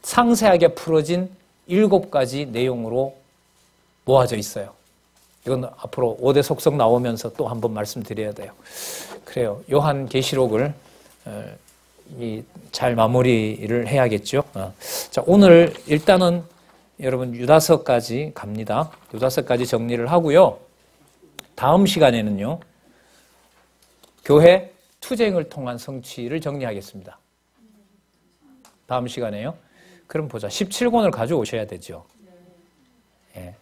[SPEAKER 1] 상세하게 풀어진 7가지 내용으로 모아져 있어요. 이건 앞으로 5대 속성 나오면서 또 한번 말씀드려야 돼요. 그래요. 요한 계시록을 잘 마무리를 해야겠죠. 자, 오늘 일단은 여러분 유다서까지 갑니다. 유다서까지 정리를 하고요. 다음 시간에는요. 교회 투쟁을 통한 성취를 정리하겠습니다. 다음 시간에요. 그럼 보자. 17권을 가져오셔야 되죠. 예.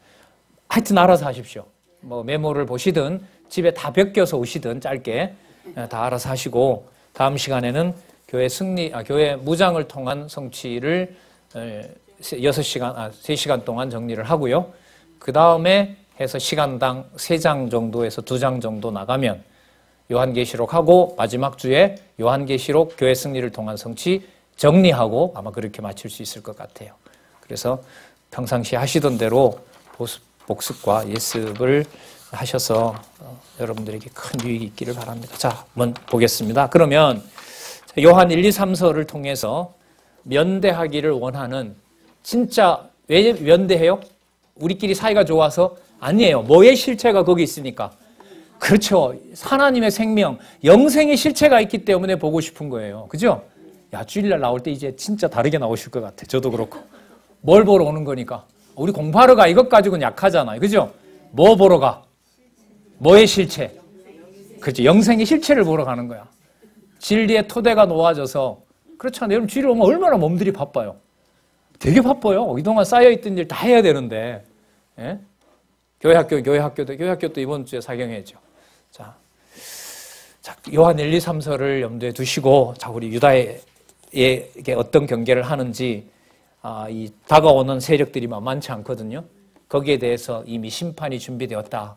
[SPEAKER 1] 하여튼 알아서 하십시오. 뭐 메모를 보시든 집에 다 베껴서 오시든 짧게 다 알아서 하시고 다음 시간에는 교회 무장을 통한 성취를 3시간 동안 정리를 하고요. 그 다음에 해서 시간당 3장 정도에서 2장 정도 나가면 요한계시록하고 마지막 주에 요한계시록 교회 승리를 통한 성취 정리하고 아마 그렇게 마칠 수 있을 것 같아요. 그래서 평상시 하시던 대로 복습과 예습을 하셔서 여러분들에게 큰 유익이 있기를 바랍니다. 자, 한번 보겠습니다. 그러면 요한 1, 2, 3서를 통해서 면대하기를 원하는 진짜 왜 면대해요? 우리끼리 사이가 좋아서? 아니에요. 뭐의 실체가 거기 있으니까. 그렇죠. 하나님의 생명, 영생의 실체가 있기 때문에 보고 싶은 거예요. 그죠? 야, 주일날 나올 때 이제 진짜 다르게 나오실 것 같아. 저도 그렇고. 뭘 보러 오는 거니까. 우리 공부하러 가. 이것 가지고는 약하잖아요. 그죠? 뭐 보러 가? 뭐의 실체? 그렇죠. 영생의 실체를 보러 가는 거야. 진리의 토대가 놓아져서. 그렇잖아요. 여러분 주일에 오면 얼마나 몸들이 바빠요. 되게 바빠요. 이동안 쌓여있던 일 다 해야 되는데. 예? 교회 학교도 이번 주에 사경회죠. 자, 요한 1, 2, 3서를 염두에 두시고, 자, 우리 유다에게 어떤 경계를 하는지, 이 다가오는 세력들이 만만치 않거든요. 거기에 대해서 이미 심판이 준비되었다.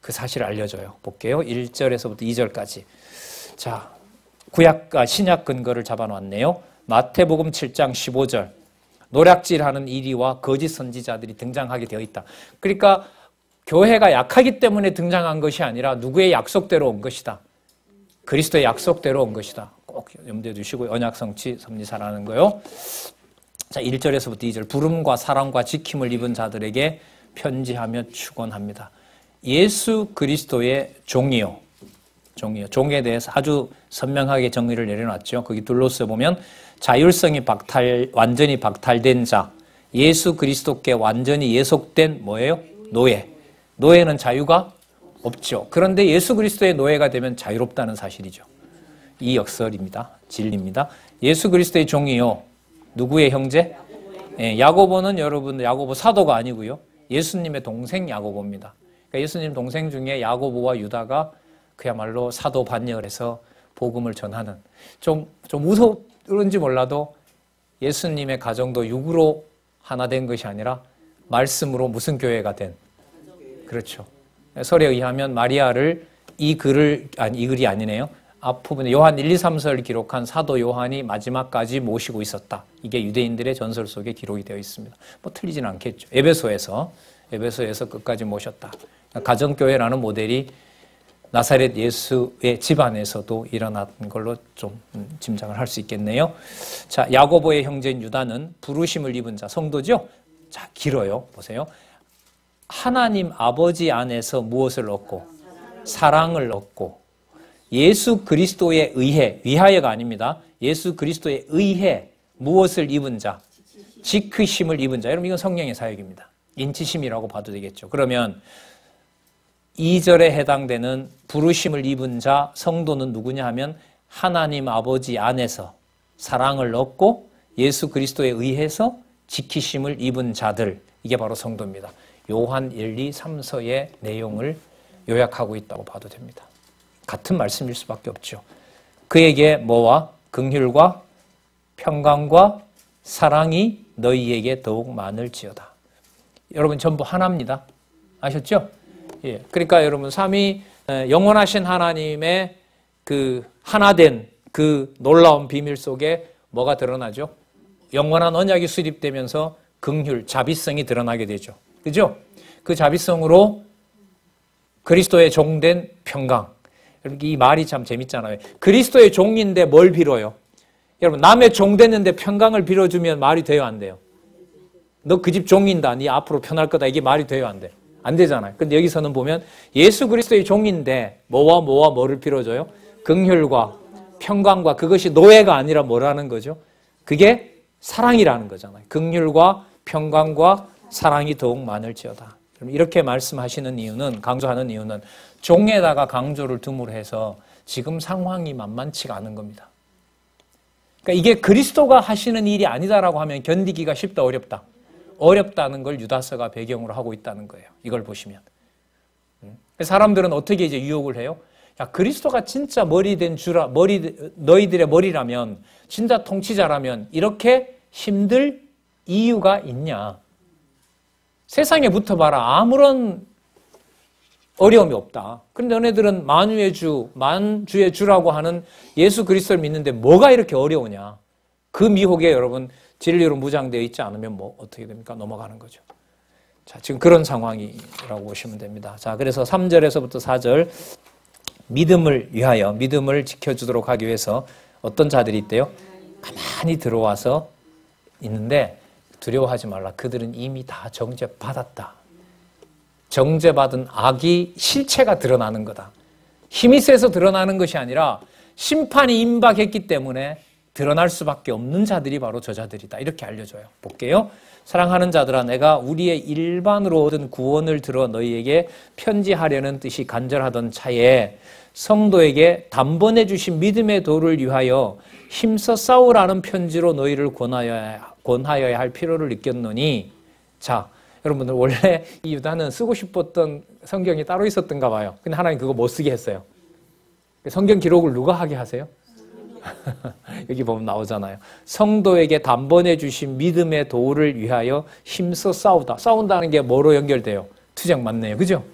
[SPEAKER 1] 그 사실을 알려줘요. 볼게요. 1절에서부터 2절까지. 자, 신약 근거를 잡아놨네요. 마태복음 7장 15절. 노략질하는 이리와 거짓 선지자들이 등장하게 되어 있다. 그러니까 교회가 약하기 때문에 등장한 것이 아니라 누구의 약속대로 온 것이다. 그리스도의 약속대로 온 것이다. 꼭 염두에 두시고 언약성취 섭리사라는 거요. 자, 1절에서부터 2절. 부름과 사랑과 지킴을 입은 자들에게 편지하며 축원합니다. 예수 그리스도의 종이요. 종에 대해서 아주 선명하게 정의를 내려놨죠. 거기 둘러서 보면 자율성이 완전히 박탈된 자, 예수 그리스도께 완전히 예속된 뭐예요? 노예. 노예는 자유가 없죠. 그런데 예수 그리스도의 노예가 되면 자유롭다는 사실이죠. 이 역설입니다. 진리입니다. 예수 그리스도의 종이요. 누구의 형제? 야고보는 여러분 야고보 사도가 아니고요. 예수님의 동생 야고보입니다. 그러니까 예수님 동생 중에 야고보와 유다가 그야말로 사도 반역을 해서 복음을 전하는 좀 무서운지 몰라도 예수님의 가정도 육으로 하나 된 것이 아니라 말씀으로 무슨 교회가 된 그렇죠. 설에 의하면 마리아를 이 글이 아니네요. 앞부분에 요한 1, 2, 3서를 기록한 사도 요한이 마지막까지 모시고 있었다. 이게 유대인들의 전설 속에 기록이 되어 있습니다. 뭐 틀리진 않겠죠. 에베소에서 끝까지 모셨다. 가정교회라는 모델이 나사렛 예수의 집안에서도 일어난 걸로 좀 짐작을 할 수 있겠네요. 자, 야고보의 형제인 유다는 부르심을 입은 자, 성도죠? 자, 길어요. 보세요. 하나님 아버지 안에서 무엇을 얻고? 사랑을 얻고 예수 그리스도에 의해, 위하여가 아닙니다. 예수 그리스도에 의해 무엇을 입은 자? 지크심을 입은 자. 여러분 이건 성령의 사역입니다. 인치심이라고 봐도 되겠죠. 그러면 2절에 해당되는 부르심을 입은 자, 성도는 누구냐 하면 하나님 아버지 안에서 사랑을 얻고 예수 그리스도에 의해서 지키심을 입은 자들, 이게 바로 성도입니다. 요한 1, 2, 3서의 내용을 요약하고 있다고 봐도 됩니다. 같은 말씀일 수밖에 없죠. 그에게 뭐와 긍휼과 평강과 사랑이 너희에게 더욱 많을지어다. 여러분 전부 하나입니다. 아셨죠? 예. 그러니까 여러분 삼위 영원하신 하나님의 그 하나된 그 놀라운 비밀 속에 뭐가 드러나죠? 영원한 언약이 수립되면서 긍휼, 자비성이 드러나게 되죠. 그죠? 그 자비성으로 그리스도의 종된 평강. 여러분 이 말이 참 재밌잖아요. 그리스도의 종인데 뭘 빌어요? 여러분 남의 종 됐는데 평강을 빌어주면 말이 돼요, 안 돼요? 너 그 집 종인다. 네 앞으로 편할 거다. 이게 말이 돼요, 안 돼요? 안 되잖아요. 근데 여기서는 보면 예수 그리스도의 종인데 뭐를 빌어줘요? 긍휼과 평강과, 그것이 노예가 아니라 뭐라는 거죠? 그게 사랑이라는 거잖아요. 긍휼과 평강과 사랑이 더욱 많을지어다. 이렇게 말씀하시는 이유는, 강조하는 이유는 종에다가 강조를 둠으로 해서 지금 상황이 만만치가 않은 겁니다. 그러니까 이게 그리스도가 하시는 일이 아니다라고 하면 견디기가 쉽다, 어렵다? 어렵다는 걸 유다서가 배경으로 하고 있다는 거예요. 이걸 보시면. 사람들은 어떻게 이제 유혹을 해요? 야, 그리스도가 진짜 너희들의 머리라면, 진짜 통치자라면 이렇게 힘들 이유가 있냐? 세상에 붙어봐라. 아무런 어려움이 없다. 그런데 너네들은 만주의 주라고 하는 예수 그리스도를 믿는데 뭐가 이렇게 어려우냐? 그 미혹에 여러분 진리로 무장되어 있지 않으면 뭐 어떻게 됩니까? 넘어가는 거죠. 자, 지금 그런 상황이라고 보시면 됩니다. 자, 그래서 3절에서부터 4절 믿음을 위하여, 믿음을 지켜주도록 하기 위해서 어떤 자들이 있대요? 가만히 들어와서 있는데 두려워하지 말라. 그들은 이미 다 정죄받았다. 정죄받은 악이 실체가 드러나는 거다. 힘이 세서 드러나는 것이 아니라 심판이 임박했기 때문에 드러날 수밖에 없는 자들이 바로 저자들이다. 이렇게 알려줘요. 볼게요. 사랑하는 자들아, 내가 우리의 일반으로 얻은 구원을 들어 너희에게 편지하려는 뜻이 간절하던 차에 성도에게 단번에 주신 믿음의 도를 위하여 힘써 싸우라는 편지로 너희를 권하여야 할 필요를 느꼈노니. 자, 여러분들 원래 이 유다는 쓰고 싶었던 성경이 따로 있었던가 봐요. 근데 하나님 그거 못 쓰게 했어요. 성경 기록을 누가 하게 하세요? 여기 보면 나오잖아요. 성도에게 단번에 주신 믿음의 도를 위하여 힘써 싸우다. 싸운다는 게 뭐로 연결돼요? 투정 맞네요. 그죠?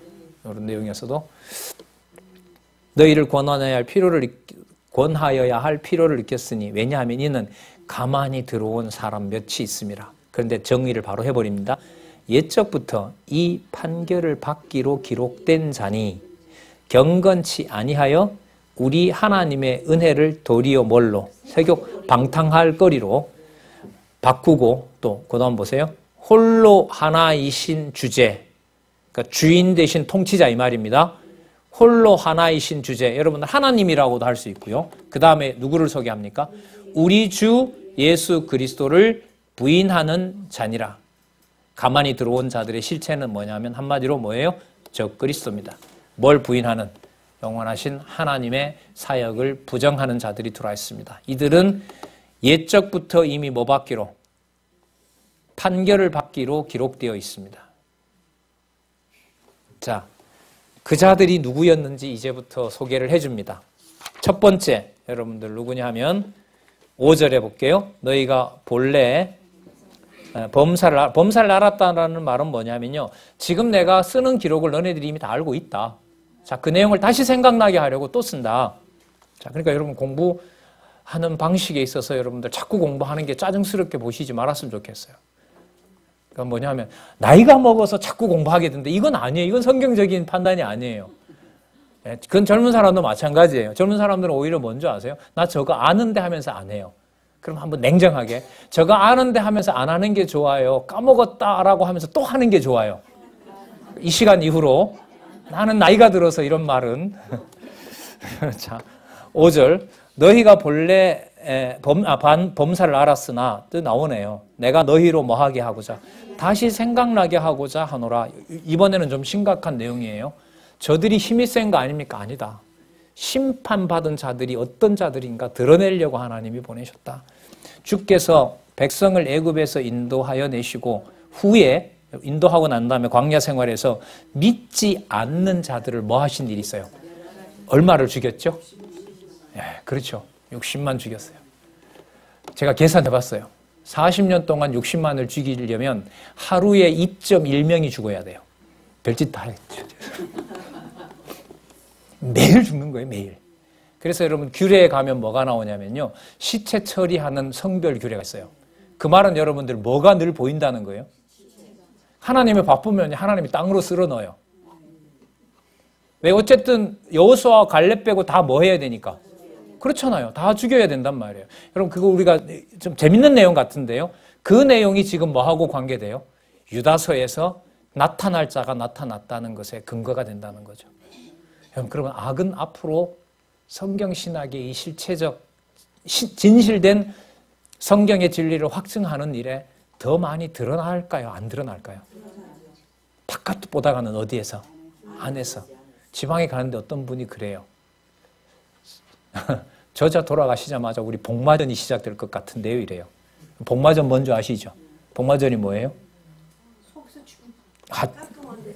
[SPEAKER 1] 이런 내용에서도 너희를 권하여야 할 필요를 느꼈으니, 왜냐하면 이는 가만히 들어온 사람 몇이 있음이라. 그런데 정의를 바로 해버립니다. 옛적부터 이 판결을 받기로 기록된 자니 경건치 아니하여 우리 하나님의 은혜를 도리어 뭘로? 세교 방탕할 거리로 바꾸고, 또 그 다음 보세요. 홀로 하나이신 주제, 그러니까 주인 대신 통치자 이 말입니다. 홀로 하나이신 주제, 여러분들 하나님이라고도 할 수 있고요. 그 다음에 누구를 소개합니까? 우리 주 예수 그리스도를 부인하는 자니라. 가만히 들어온 자들의 실체는 뭐냐면 한마디로 뭐예요? 저 그리스도입니다. 뭘 부인하는? 영원하신 하나님의 사역을 부정하는 자들이 들어와 있습니다. 이들은 옛적부터 이미 뭐 받기로? 판결을 받기로 기록되어 있습니다. 자, 그 자들이 누구였는지 이제부터 소개를 해줍니다. 첫 번째, 여러분들 누구냐 하면 5절에 볼게요. 너희가 본래 범사를 알았다라는 말은 뭐냐면요. 지금 내가 쓰는 기록을 너네들이 이미 다 알고 있다. 자, 그 내용을 다시 생각나게 하려고 또 쓴다. 자, 그러니까 여러분 공부하는 방식에 있어서 여러분들 자꾸 공부하는 게 짜증스럽게 보시지 말았으면 좋겠어요. 그건 뭐냐면 나이가 먹어서 자꾸 공부하게 된다. 이건 아니에요. 이건 성경적인 판단이 아니에요. 그건 젊은 사람도 마찬가지예요. 젊은 사람들은 오히려 뭔지 아세요? 나 저거 아는데 하면서 안 해요. 그럼 한번 냉정하게 저거 아는데 하면서 안 하는 게 좋아요? 까먹었다라고 하면서 또 하는 게 좋아요? 이 시간 이후로 나는 나이가 들어서 이런 말은 자, 5절 너희가 본래 범사를 알았으나 또 나오네요. 내가 너희로 뭐하게 하고자 다시 생각나게 하고자 하노라. 이번에는 좀 심각한 내용이에요. 저들이 힘이 센 거 아닙니까? 아니다. 심판받은 자들이 어떤 자들인가 드러내려고 하나님이 보내셨다. 주께서 백성을 애굽에서 인도하여 내시고 후에 인도하고 난 다음에 광야 생활에서 믿지 않는 자들을 뭐 하신 일이 있어요? 얼마를 죽였죠? 예, 그렇죠. 60만 죽였어요. 제가 계산해 봤어요. 40년 동안 60만을 죽이려면 하루에 2.1명이 죽어야 돼요. 별짓 다 했죠. 매일 죽는 거예요, 매일. 그래서 여러분 규례에 가면 뭐가 나오냐면요. 시체 처리하는 성별 규례가 있어요. 그 말은 여러분들 뭐가 늘 보인다는 거예요? 하나님이 바쁘면 하나님이 땅으로 쓸어 넣어요. 왜? 어쨌든 여호수아와 갈렙 빼고 다 뭐 해야 되니까? 그렇잖아요. 다 죽여야 된단 말이에요. 여러분 그거 우리가 좀 재밌는 내용 같은데요. 그 내용이 지금 뭐하고 관계돼요? 유다서에서 나타날 자가 나타났다는 것에 근거가 된다는 거죠. 여러분 그러면 악은 앞으로 성경신학의 이 실체적 진실된 성경의 진리를 확증하는 일에 더 많이 드러날까요? 안 드러날까요? 바깥보다가는 어디에서? 안에서. 지방에 가는데 어떤 분이 그래요. 저자 돌아가시자마자 우리 복마전이 시작될 것 같은데요, 이래요. 복마전 뭔지 아시죠? 복마전이 뭐예요?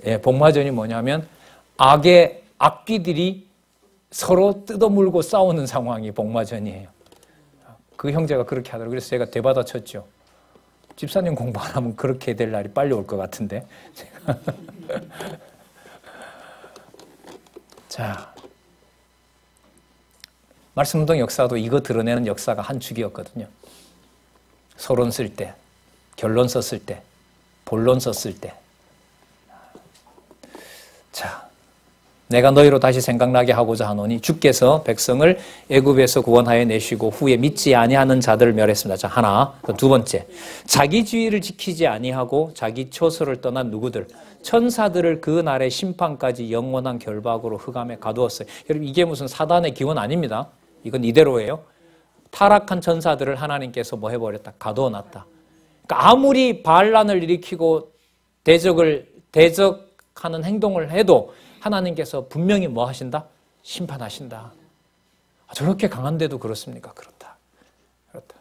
[SPEAKER 1] 예, 복마전이 뭐냐면 악의 악귀들이 서로 뜯어물고 싸우는 상황이 복마전이에요. 그 형제가 그렇게 하더라고요. 그래서 제가 되받아 쳤죠. 집사님 공부 안 하면 그렇게 될 날이 빨리 올 것 같은데. 자, 말씀운동 역사도 이거 드러내는 역사가 한 축이었거든요. 서론 쓸 때, 결론 썼을 때, 본론 썼을 때. 자, 내가 너희로 다시 생각나게 하고자 하노니 주께서 백성을 애굽에서 구원하여 내시고 후에 믿지 아니하는 자들을 멸했습니다. 자, 하나. 두 번째, 자기 주의를 지키지 아니하고 자기 처소를 떠난 누구들, 천사들을 그 날의 심판까지 영원한 결박으로 흑암에 가두었어요. 여러분 이게 무슨 사단의 기원 아닙니다. 이건 이대로예요. 타락한 천사들을 하나님께서 뭐 해버렸다? 가두어놨다. 그러니까 아무리 반란을 일으키고 대적하는 행동을 해도 하나님께서 분명히 뭐 하신다? 심판하신다. 저렇게 강한데도 그렇습니까? 그렇다. 그렇다.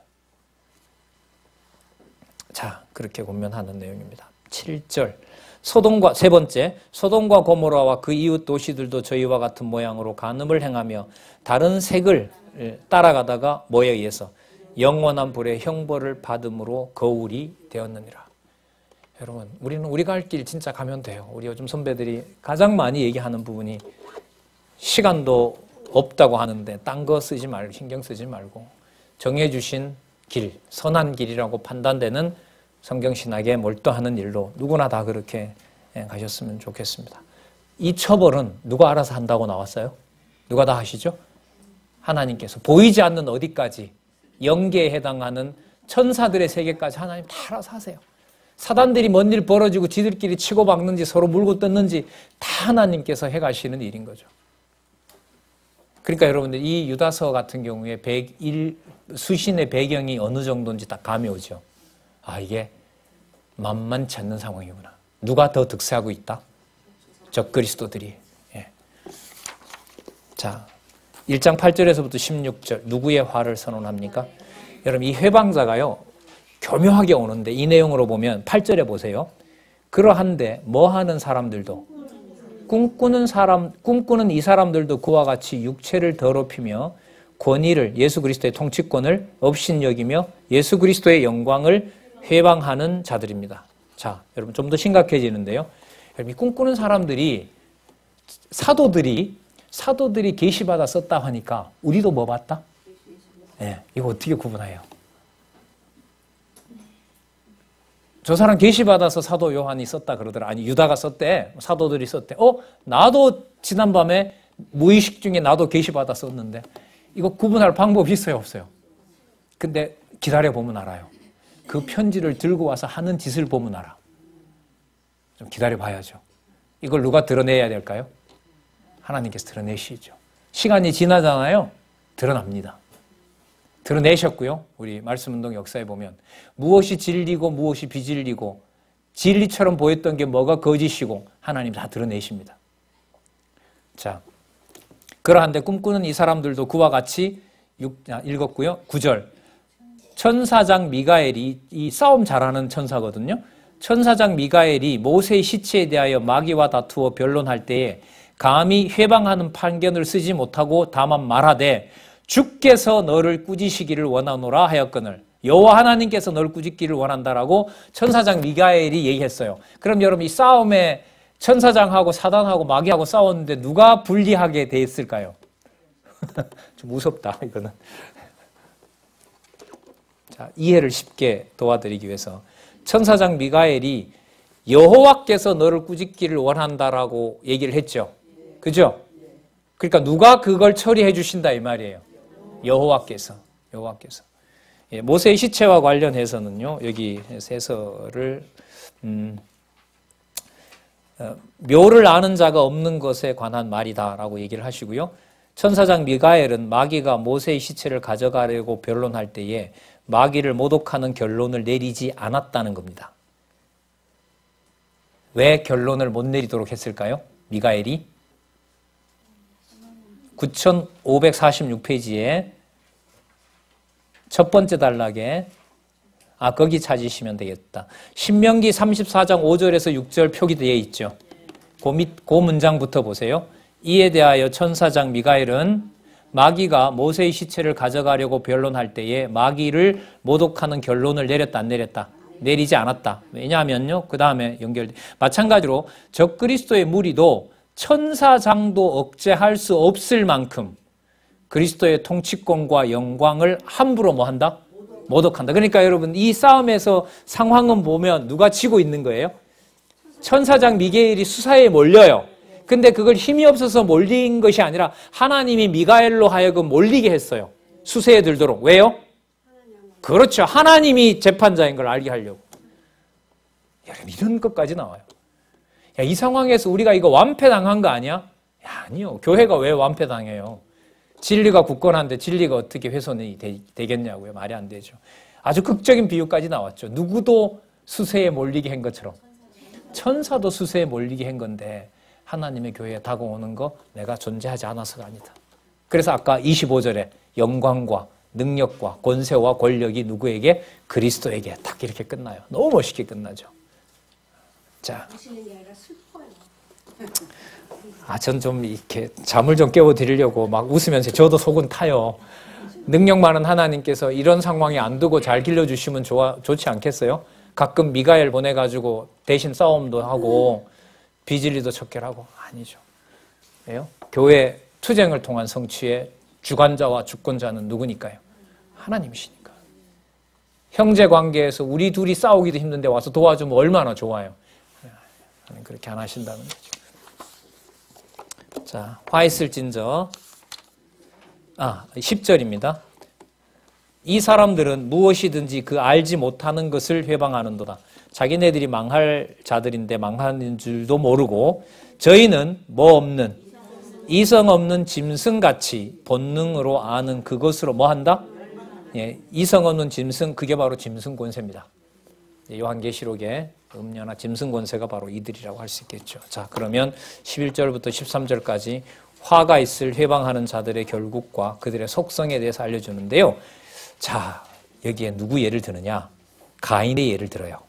[SPEAKER 1] 자, 그렇게 권면하는 내용입니다. 7절. 세 번째, 소돔과 고모라와 그 이웃 도시들도 저희와 같은 모양으로 간음을 행하며 다른 색을 따라가다가 뭐에 의해서 영원한 불의 형벌을 받음으로 거울이 되었느니라. 여러분, 우리는 우리가 할 길 진짜 가면 돼요. 우리 요즘 선배들이 가장 많이 얘기하는 부분이 시간도 없다고 하는데 딴 거 쓰지 말고 신경 쓰지 말고 정해주신 길, 선한 길이라고 판단되는 성경신학에 몰두하는 일로 누구나 다 그렇게 가셨으면 좋겠습니다. 이 처벌은 누가 알아서 한다고 나왔어요? 누가 다 하시죠? 하나님께서. 보이지 않는 어디까지, 영계에 해당하는 천사들의 세계까지 하나님 다 알아서 하세요. 사단들이 뭔 일 벌어지고 지들끼리 치고 박는지 서로 물고 뜯는지 다 하나님께서 해가시는 일인 거죠. 그러니까 여러분들 이 유다서 같은 경우에 수신의 배경이 어느 정도인지 딱 감이 오죠. 아, 이게 만만치 않는 상황이구나. 누가 더 득세하고 있다? 적그리스도들이. 예. 자, 1장 8절에서부터 16절 누구의 화를 선언합니까? 여러분 이 회방자가요 교묘하게 오는데 이 내용으로 보면 8절에 보세요. 그러한데 뭐하는 사람들도 꿈꾸는 이 사람들도 그와 같이 육체를 더럽히며 권위를 예수 그리스도의 통치권을 업신여기며 예수 그리스도의 영광을 회방하는 자들입니다. 자, 여러분 좀 더 심각해지는데요. 여러분 이 꿈꾸는 사람들이 사도들이 계시받아 썼다 하니까 우리도 뭐 봤다? 네, 이거 어떻게 구분해요? 저 사람 계시받아서 사도 요한이 썼다 그러더라. 아니 유다가 썼대. 사도들이 썼대. 나도 지난밤에 무의식 중에 나도 계시받아 썼는데 이거 구분할 방법이 있어요 없어요? 근데 기다려보면 알아요. 그 편지를 들고 와서 하는 짓을 보면 알아. 좀 기다려봐야죠. 이걸 누가 드러내야 될까요? 하나님께서 드러내시죠. 시간이 지나잖아요. 드러납니다. 드러내셨고요. 우리 말씀운동 역사에 보면 무엇이 진리고 무엇이 비진리고 진리처럼 보였던 게 뭐가 거짓이고 하나님 다 드러내십니다. 자, 그러한데 꿈꾸는 이 사람들도 그와 같이 읽었고요. 9절 천사장 미가엘이 이 싸움 잘하는 천사거든요. 천사장 미가엘이 모세의 시체에 대하여 마귀와 다투어 변론할 때에 감히 회방하는 판견을 쓰지 못하고 다만 말하되 주께서 너를 꾸짖으시기를 원하노라 하였거늘 여호와 하나님께서 너를 꾸짖기를 원한다라고 천사장 미가엘이 얘기했어요. 그럼 여러분 이 싸움에 천사장하고 사단하고 마귀하고 싸웠는데 누가 불리하게 돼 있을까요? 좀 무섭다 이거는. 자, 이해를 쉽게 도와드리기 위해서 천사장 미가엘이 여호와께서 너를 꾸짖기를 원한다라고 얘기를 했죠. 그죠? 그러니까 누가 그걸 처리해 주신다 이 말이에요. 여호와께서. 예, 모세의 시체와 관련해서는요. 여기 세서를 묘를 아는 자가 없는 것에 관한 말이다라고 얘기를 하시고요. 천사장 미가엘은 마귀가 모세의 시체를 가져가려고 변론할 때에 마귀를 모독하는 결론을 내리지 않았다는 겁니다. 왜 결론을 못 내리도록 했을까요? 미가엘이 9546페이지에 첫 번째 단락에 거기 찾으시면 되겠다. 신명기 34장 5절에서 6절 표기되어 있죠. 그 문장부터 보세요. 이에 대하여 천사장 미가엘은 마귀가 모세의 시체를 가져가려고 변론할 때에 마귀를 모독하는 결론을 내렸다 안 내렸다? 내리지 않았다. 왜냐하면요. 그 다음에 연결돼. 마찬가지로 적그리스도의 무리도 천사장도 억제할 수 없을 만큼 그리스도의 통치권과 영광을 함부로 뭐 한다? 모독한다. 그러니까 여러분 이 싸움에서 상황은 보면 누가 지고 있는 거예요? 천사장 미가엘이 수사에 몰려요. 근데 그걸 힘이 없어서 몰린 것이 아니라 하나님이 미가엘로 하여금 몰리게 했어요. 수세에 들도록. 왜요? 그렇죠. 하나님이 재판자인 걸 알게 하려고. 여러분 이런 것까지 나와요. 야, 이 상황에서 우리가 이거 완패당한 거 아니야? 야, 아니요. 교회가 왜 완패당해요? 진리가 굳건한데 진리가 어떻게 훼손이 되겠냐고요. 말이 안 되죠. 아주 극적인 비유까지 나왔죠. 누구도 수세에 몰리게 한 것처럼. 천사도 수세에 몰리게 한 건데 하나님의 교회에 다가오는 거 내가 존재하지 않아서가 아니다. 그래서 아까 25절에 영광과 능력과 권세와 권력이 누구에게? 그리스도에게 딱 이렇게 끝나요. 너무 멋있게 끝나죠. 자, 전 좀 이렇게 잠을 좀 깨워드리려고 막 웃으면서 저도 속은 타요. 능력 많은 하나님께서 이런 상황에 안 두고 잘 길러주시면 좋지 않겠어요? 가끔 미가엘 보내가지고 대신 싸움도 하고 비진리도 척결하고 아니죠. 왜요? 교회 투쟁을 통한 성취의 주관자와 주권자는 누구니까요? 하나님이시니까. 형제 관계에서 우리 둘이 싸우기도 힘든데 와서 도와주면 얼마나 좋아요. 그렇게 안 하신다는 거죠. 자, 화 있을진저 10절입니다. 이 사람들은 무엇이든지 그 알지 못하는 것을 회방하는도다. 자기네들이 망할 자들인데 망하는 줄도 모르고 저희는 뭐 없는 이성 없는 짐승같이 본능으로 아는 그것으로 뭐 한다? 예, 이성 없는 짐승, 그게 바로 짐승 권세입니다. 요한계시록에 음녀나 짐승 권세가 바로 이들이라고 할 수 있겠죠. 자, 그러면 11절부터 13절까지 화가 있을 회방하는 자들의 결국과 그들의 속성에 대해서 알려주는데요. 자, 여기에 누구 예를 드느냐? 가인의 예를 들어요.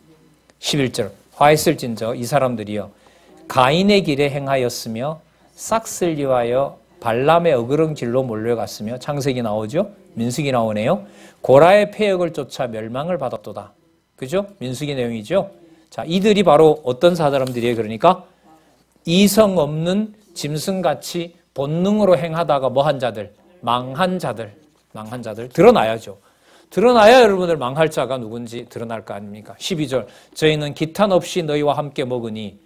[SPEAKER 1] 11절 화했을진저 이 사람들이요 가인의 길에 행하였으며 싹쓸 위하여 발람의 어그런 길로 몰려갔으며 창세기 나오죠? 민수기 나오네요. 고라의 폐역을 쫓아 멸망을 받았도다. 그죠? 민수기 내용이죠. 자, 이들이 바로 어떤 사람들이에요? 그러니까 이성 없는 짐승같이 본능으로 행하다가 뭐한 자들? 망한 자들 드러나야죠. 드러나야 여러분들 망할 자가 누군지 드러날 거 아닙니까? 12절 저희는 기탄 없이 너희와 함께 먹으니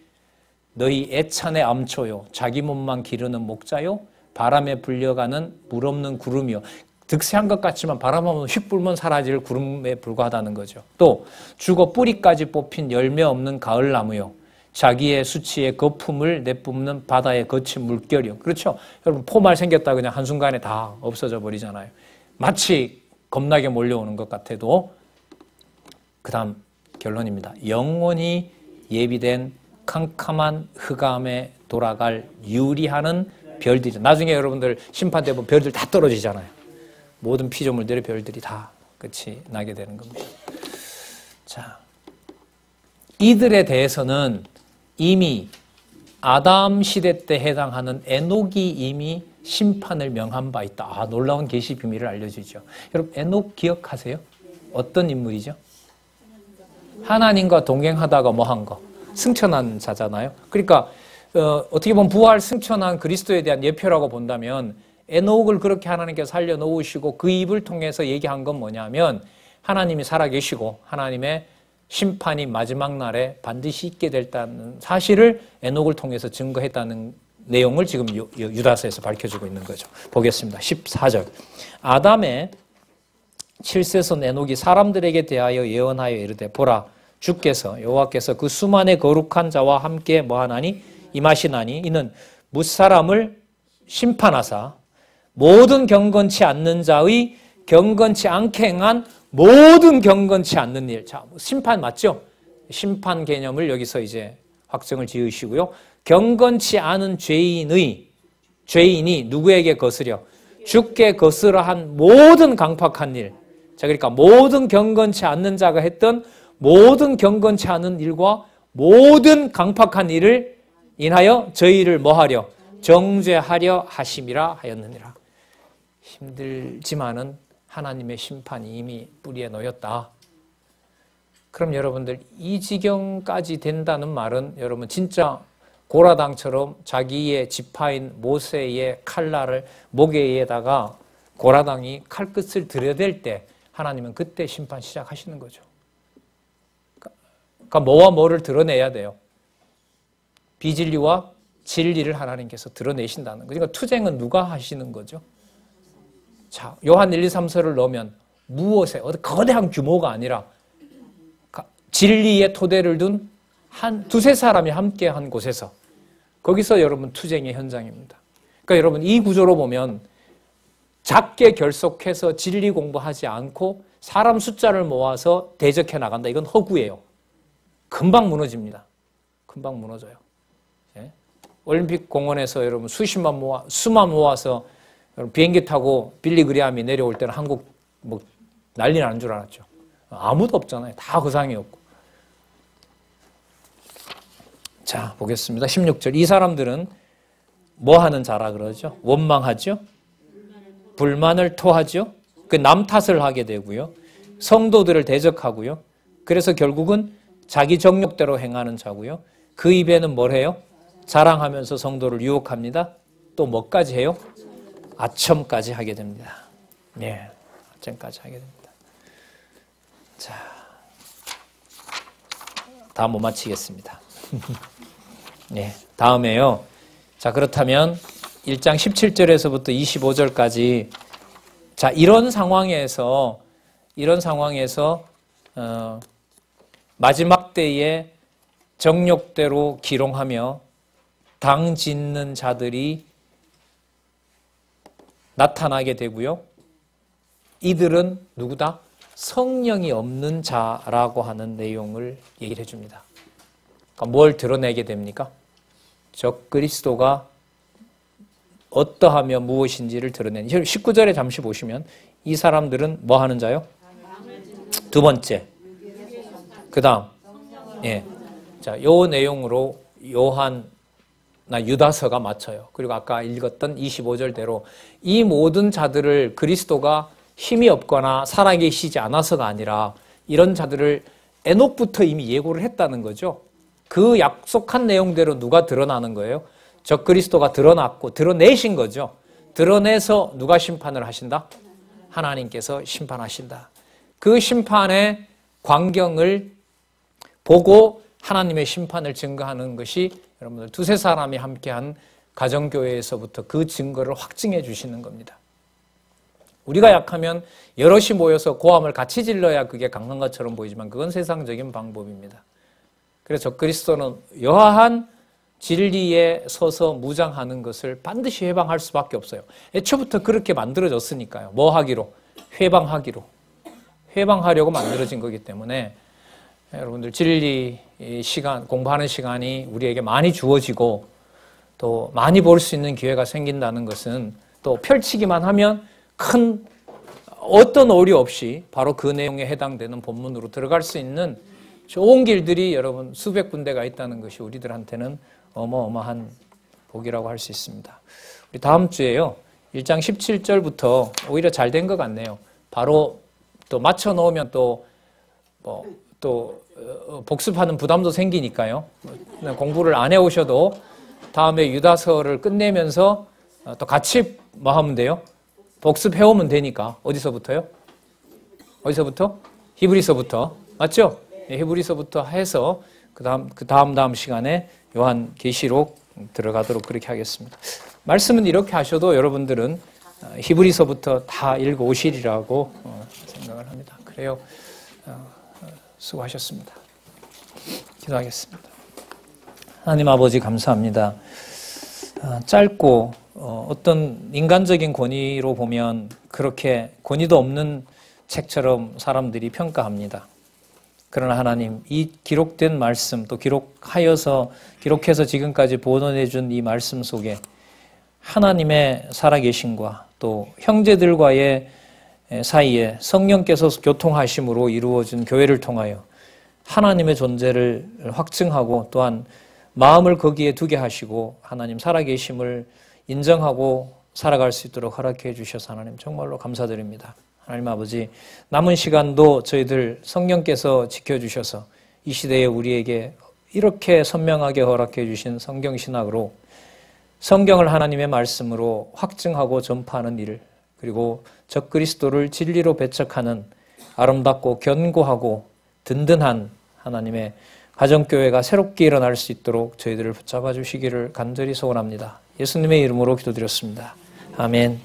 [SPEAKER 1] 너희 애찬의 암초요 자기 몸만 기르는 목자요 바람에 불려가는 물 없는 구름이요. 득세한 것 같지만 바람하면 휙 불면 사라질 구름에 불과하다는 거죠. 또 죽어 뿌리까지 뽑힌 열매 없는 가을나무요 자기의 수치의 거품을 내뿜는 바다의 거친 물결이요. 그렇죠? 여러분 포말 생겼다 그냥 한순간에 다 없어져 버리잖아요. 마치 겁나게 몰려오는 것 같아도 그 다음 결론입니다. 영원히 예비된 캄캄한 흑암에 돌아갈 유리하는 별들이 나중에 여러분들 심판대 보면 별들 다 떨어지잖아요. 모든 피조물들의 별들이 다 끝이 나게 되는 겁니다. 자, 이들에 대해서는 이미 아담 시대 때 해당하는 에녹이 이미 심판을 명한 바 있다. 아, 놀라운 계시 비밀을 알려주죠. 여러분 에녹 기억하세요? 어떤 인물이죠? 하나님과 동행하다가 뭐 한 거? 승천한 자잖아요. 그러니까 어떻게 보면 부활 승천한 그리스도에 대한 예표라고 본다면 에녹을 그렇게 하나님께서 살려놓으시고 그 입을 통해서 얘기한 건 뭐냐면 하나님이 살아계시고 하나님의 심판이 마지막 날에 반드시 있게 됐다는 사실을 에녹을 통해서 증거했다는 내용을 지금 유다서에서 밝혀주고 있는 거죠. 보겠습니다. 14절 아담의 7세손 에녹이 사람들에게 대하여 예언하여 이르되 보라 주께서 여호와께서 그 수만의 거룩한 자와 함께 뭐하나니 임하시나니 이는 무사람을 심판하사 모든 경건치 않는 자의 경건치 않게 행한 모든 경건치 않는 일. 자, 심판 맞죠? 심판 개념을 여기서 이제 확정을 지으시고요. 경건치 않은 죄인이 누구에게 거스려? 주께 거스려 한 모든 강팍한 일. 자, 그러니까 모든 경건치 않는 자가 했던 모든 경건치 않은 일과 모든 강팍한 일을 인하여 저희를 뭐하려? 정죄하려 하심이라 하였느니라. 힘들지만은 하나님의 심판이 이미 뿌리에 놓였다. 그럼 여러분들 이 지경까지 된다는 말은 여러분 진짜 고라당처럼 자기의 지파인 모세의 칼날을 목에다가 고라당이 칼끝을 들여댈 때 하나님은 그때 심판 시작하시는 거죠. 그러니까 뭐와 뭐를 드러내야 돼요? 비진리와 진리를 하나님께서 드러내신다는 거죠. 그러니까 투쟁은 누가 하시는 거죠? 자, 요한 1, 2, 3서를 넣으면 무엇에 거대한 규모가 아니라 진리의 토대를 둔 두세 사람이 함께한 곳에서 거기서 여러분 투쟁의 현장입니다. 그러니까 여러분 이 구조로 보면 작게 결속해서 진리 공부하지 않고 사람 숫자를 모아서 대적해 나간다. 이건 허구예요. 금방 무너집니다. 금방 무너져요. 예? 올림픽 공원에서 여러분 수만 모아서 여러분 비행기 타고 빌리 그리함이 내려올 때는 한국 뭐 난리 나는 줄 알았죠. 아무도 없잖아요. 다 거상이었고. 자, 보겠습니다. 16절. 이 사람들은 뭐 하는 자라 그러죠? 원망하죠? 불만을 토하죠? 그 남 탓을 하게 되고요. 성도들을 대적하고요. 그래서 결국은 자기 정욕대로 행하는 자고요. 그 입에는 뭘 해요? 자랑하면서 성도를 유혹합니다. 또 뭐까지 해요? 아첨까지 하게 됩니다. 네, 아첨까지 하게 됩니다. 자, 다 못 마치겠습니다. 네, 다음에요. 자, 그렇다면 1장 17절에서부터 25절까지 자, 이런 상황에서 마지막 때에 정욕대로 기롱하며 당 짓는 자들이 나타나게 되고요. 이들은 누구다? 성령이 없는 자라고 하는 내용을 얘기를 해줍니다. 그러니까 뭘 드러내게 됩니까? 적그리스도가 어떠하며 무엇인지를 드러내는. 19절에 잠시 보시면 이 사람들은 뭐 하는 자요? 두 번째. 그 다음. 예. 자, 요 내용으로 요한나 유다서가 맞춰요. 그리고 아까 읽었던 25절대로 이 모든 자들을 그리스도가 힘이 없거나 살아계시지 않아서가 아니라 이런 자들을 에녹부터 이미 예고를 했다는 거죠. 그 약속한 내용대로 누가 드러나는 거예요? 적그리스도가 드러났고 드러내신 거죠. 드러내서 누가 심판을 하신다? 하나님께서 심판하신다. 그 심판의 광경을 보고 하나님의 심판을 증거하는 것이 여러분들 두세 사람이 함께한 가정교회에서부터 그 증거를 확증해 주시는 겁니다. 우리가 약하면 여럿이 모여서 고함을 같이 질러야 그게 강한 것처럼 보이지만 그건 세상적인 방법입니다. 그래서 적그리스도는 여하한 진리에 서서 무장하는 것을 반드시 회방할 수밖에 없어요. 애초부터 그렇게 만들어졌으니까요. 뭐 하기로? 회방하기로. 회방하려고 만들어진 거기 때문에 여러분들 진리 시간, 공부하는 시간이 우리에게 많이 주어지고 또 많이 볼 수 있는 기회가 생긴다는 것은 또 펼치기만 하면 큰 어떤 오류 없이 바로 그 내용에 해당되는 본문으로 들어갈 수 있는 좋은 길들이 여러분 수백 군데가 있다는 것이 우리들한테는 어마어마한 복이라고 할 수 있습니다. 우리 다음 주에요. 1장 17절부터 오히려 잘 된 것 같네요. 바로 또 맞춰 놓으면 또 복습하는 부담도 생기니까요. 공부를 안 해오셔도 다음에 유다서를 끝내면서 또 같이 뭐 하면 돼요? 복습해오면 되니까. 어디서부터요? 어디서부터? 히브리서부터. 맞죠? 네, 히브리서부터 해서 그 다음 시간에 요한계시록 들어가도록 그렇게 하겠습니다. 말씀은 이렇게 하셔도 여러분들은 히브리서부터 다 읽어오시리라고 생각을 합니다. 그래요. 수고하셨습니다. 기도하겠습니다. 하나님 아버지 감사합니다. 짧고 어떤 인간적인 권위로 보면 그렇게 권위도 없는 책처럼 사람들이 평가합니다. 그러나 하나님, 이 기록된 말씀 또 기록해서 지금까지 보존해 준 이 말씀 속에 하나님의 살아계심과 또 형제들과의 사이에 성령께서 교통하심으로 이루어진 교회를 통하여 하나님의 존재를 확증하고 또한 마음을 거기에 두게 하시고 하나님 살아계심을 인정하고 살아갈 수 있도록 허락해 주셔서 하나님 정말로 감사드립니다. 하나님 아버지, 남은 시간도 저희들 성령께서 지켜주셔서 이 시대에 우리에게 이렇게 선명하게 허락해 주신 성경신학으로 성경을 하나님의 말씀으로 확증하고 전파하는 일, 그리고 적그리스도를 진리로 배척하는 아름답고 견고하고 든든한 하나님의 가정교회가 새롭게 일어날 수 있도록 저희들을 붙잡아 주시기를 간절히 소원합니다. 예수님의 이름으로 기도드렸습니다. 아멘.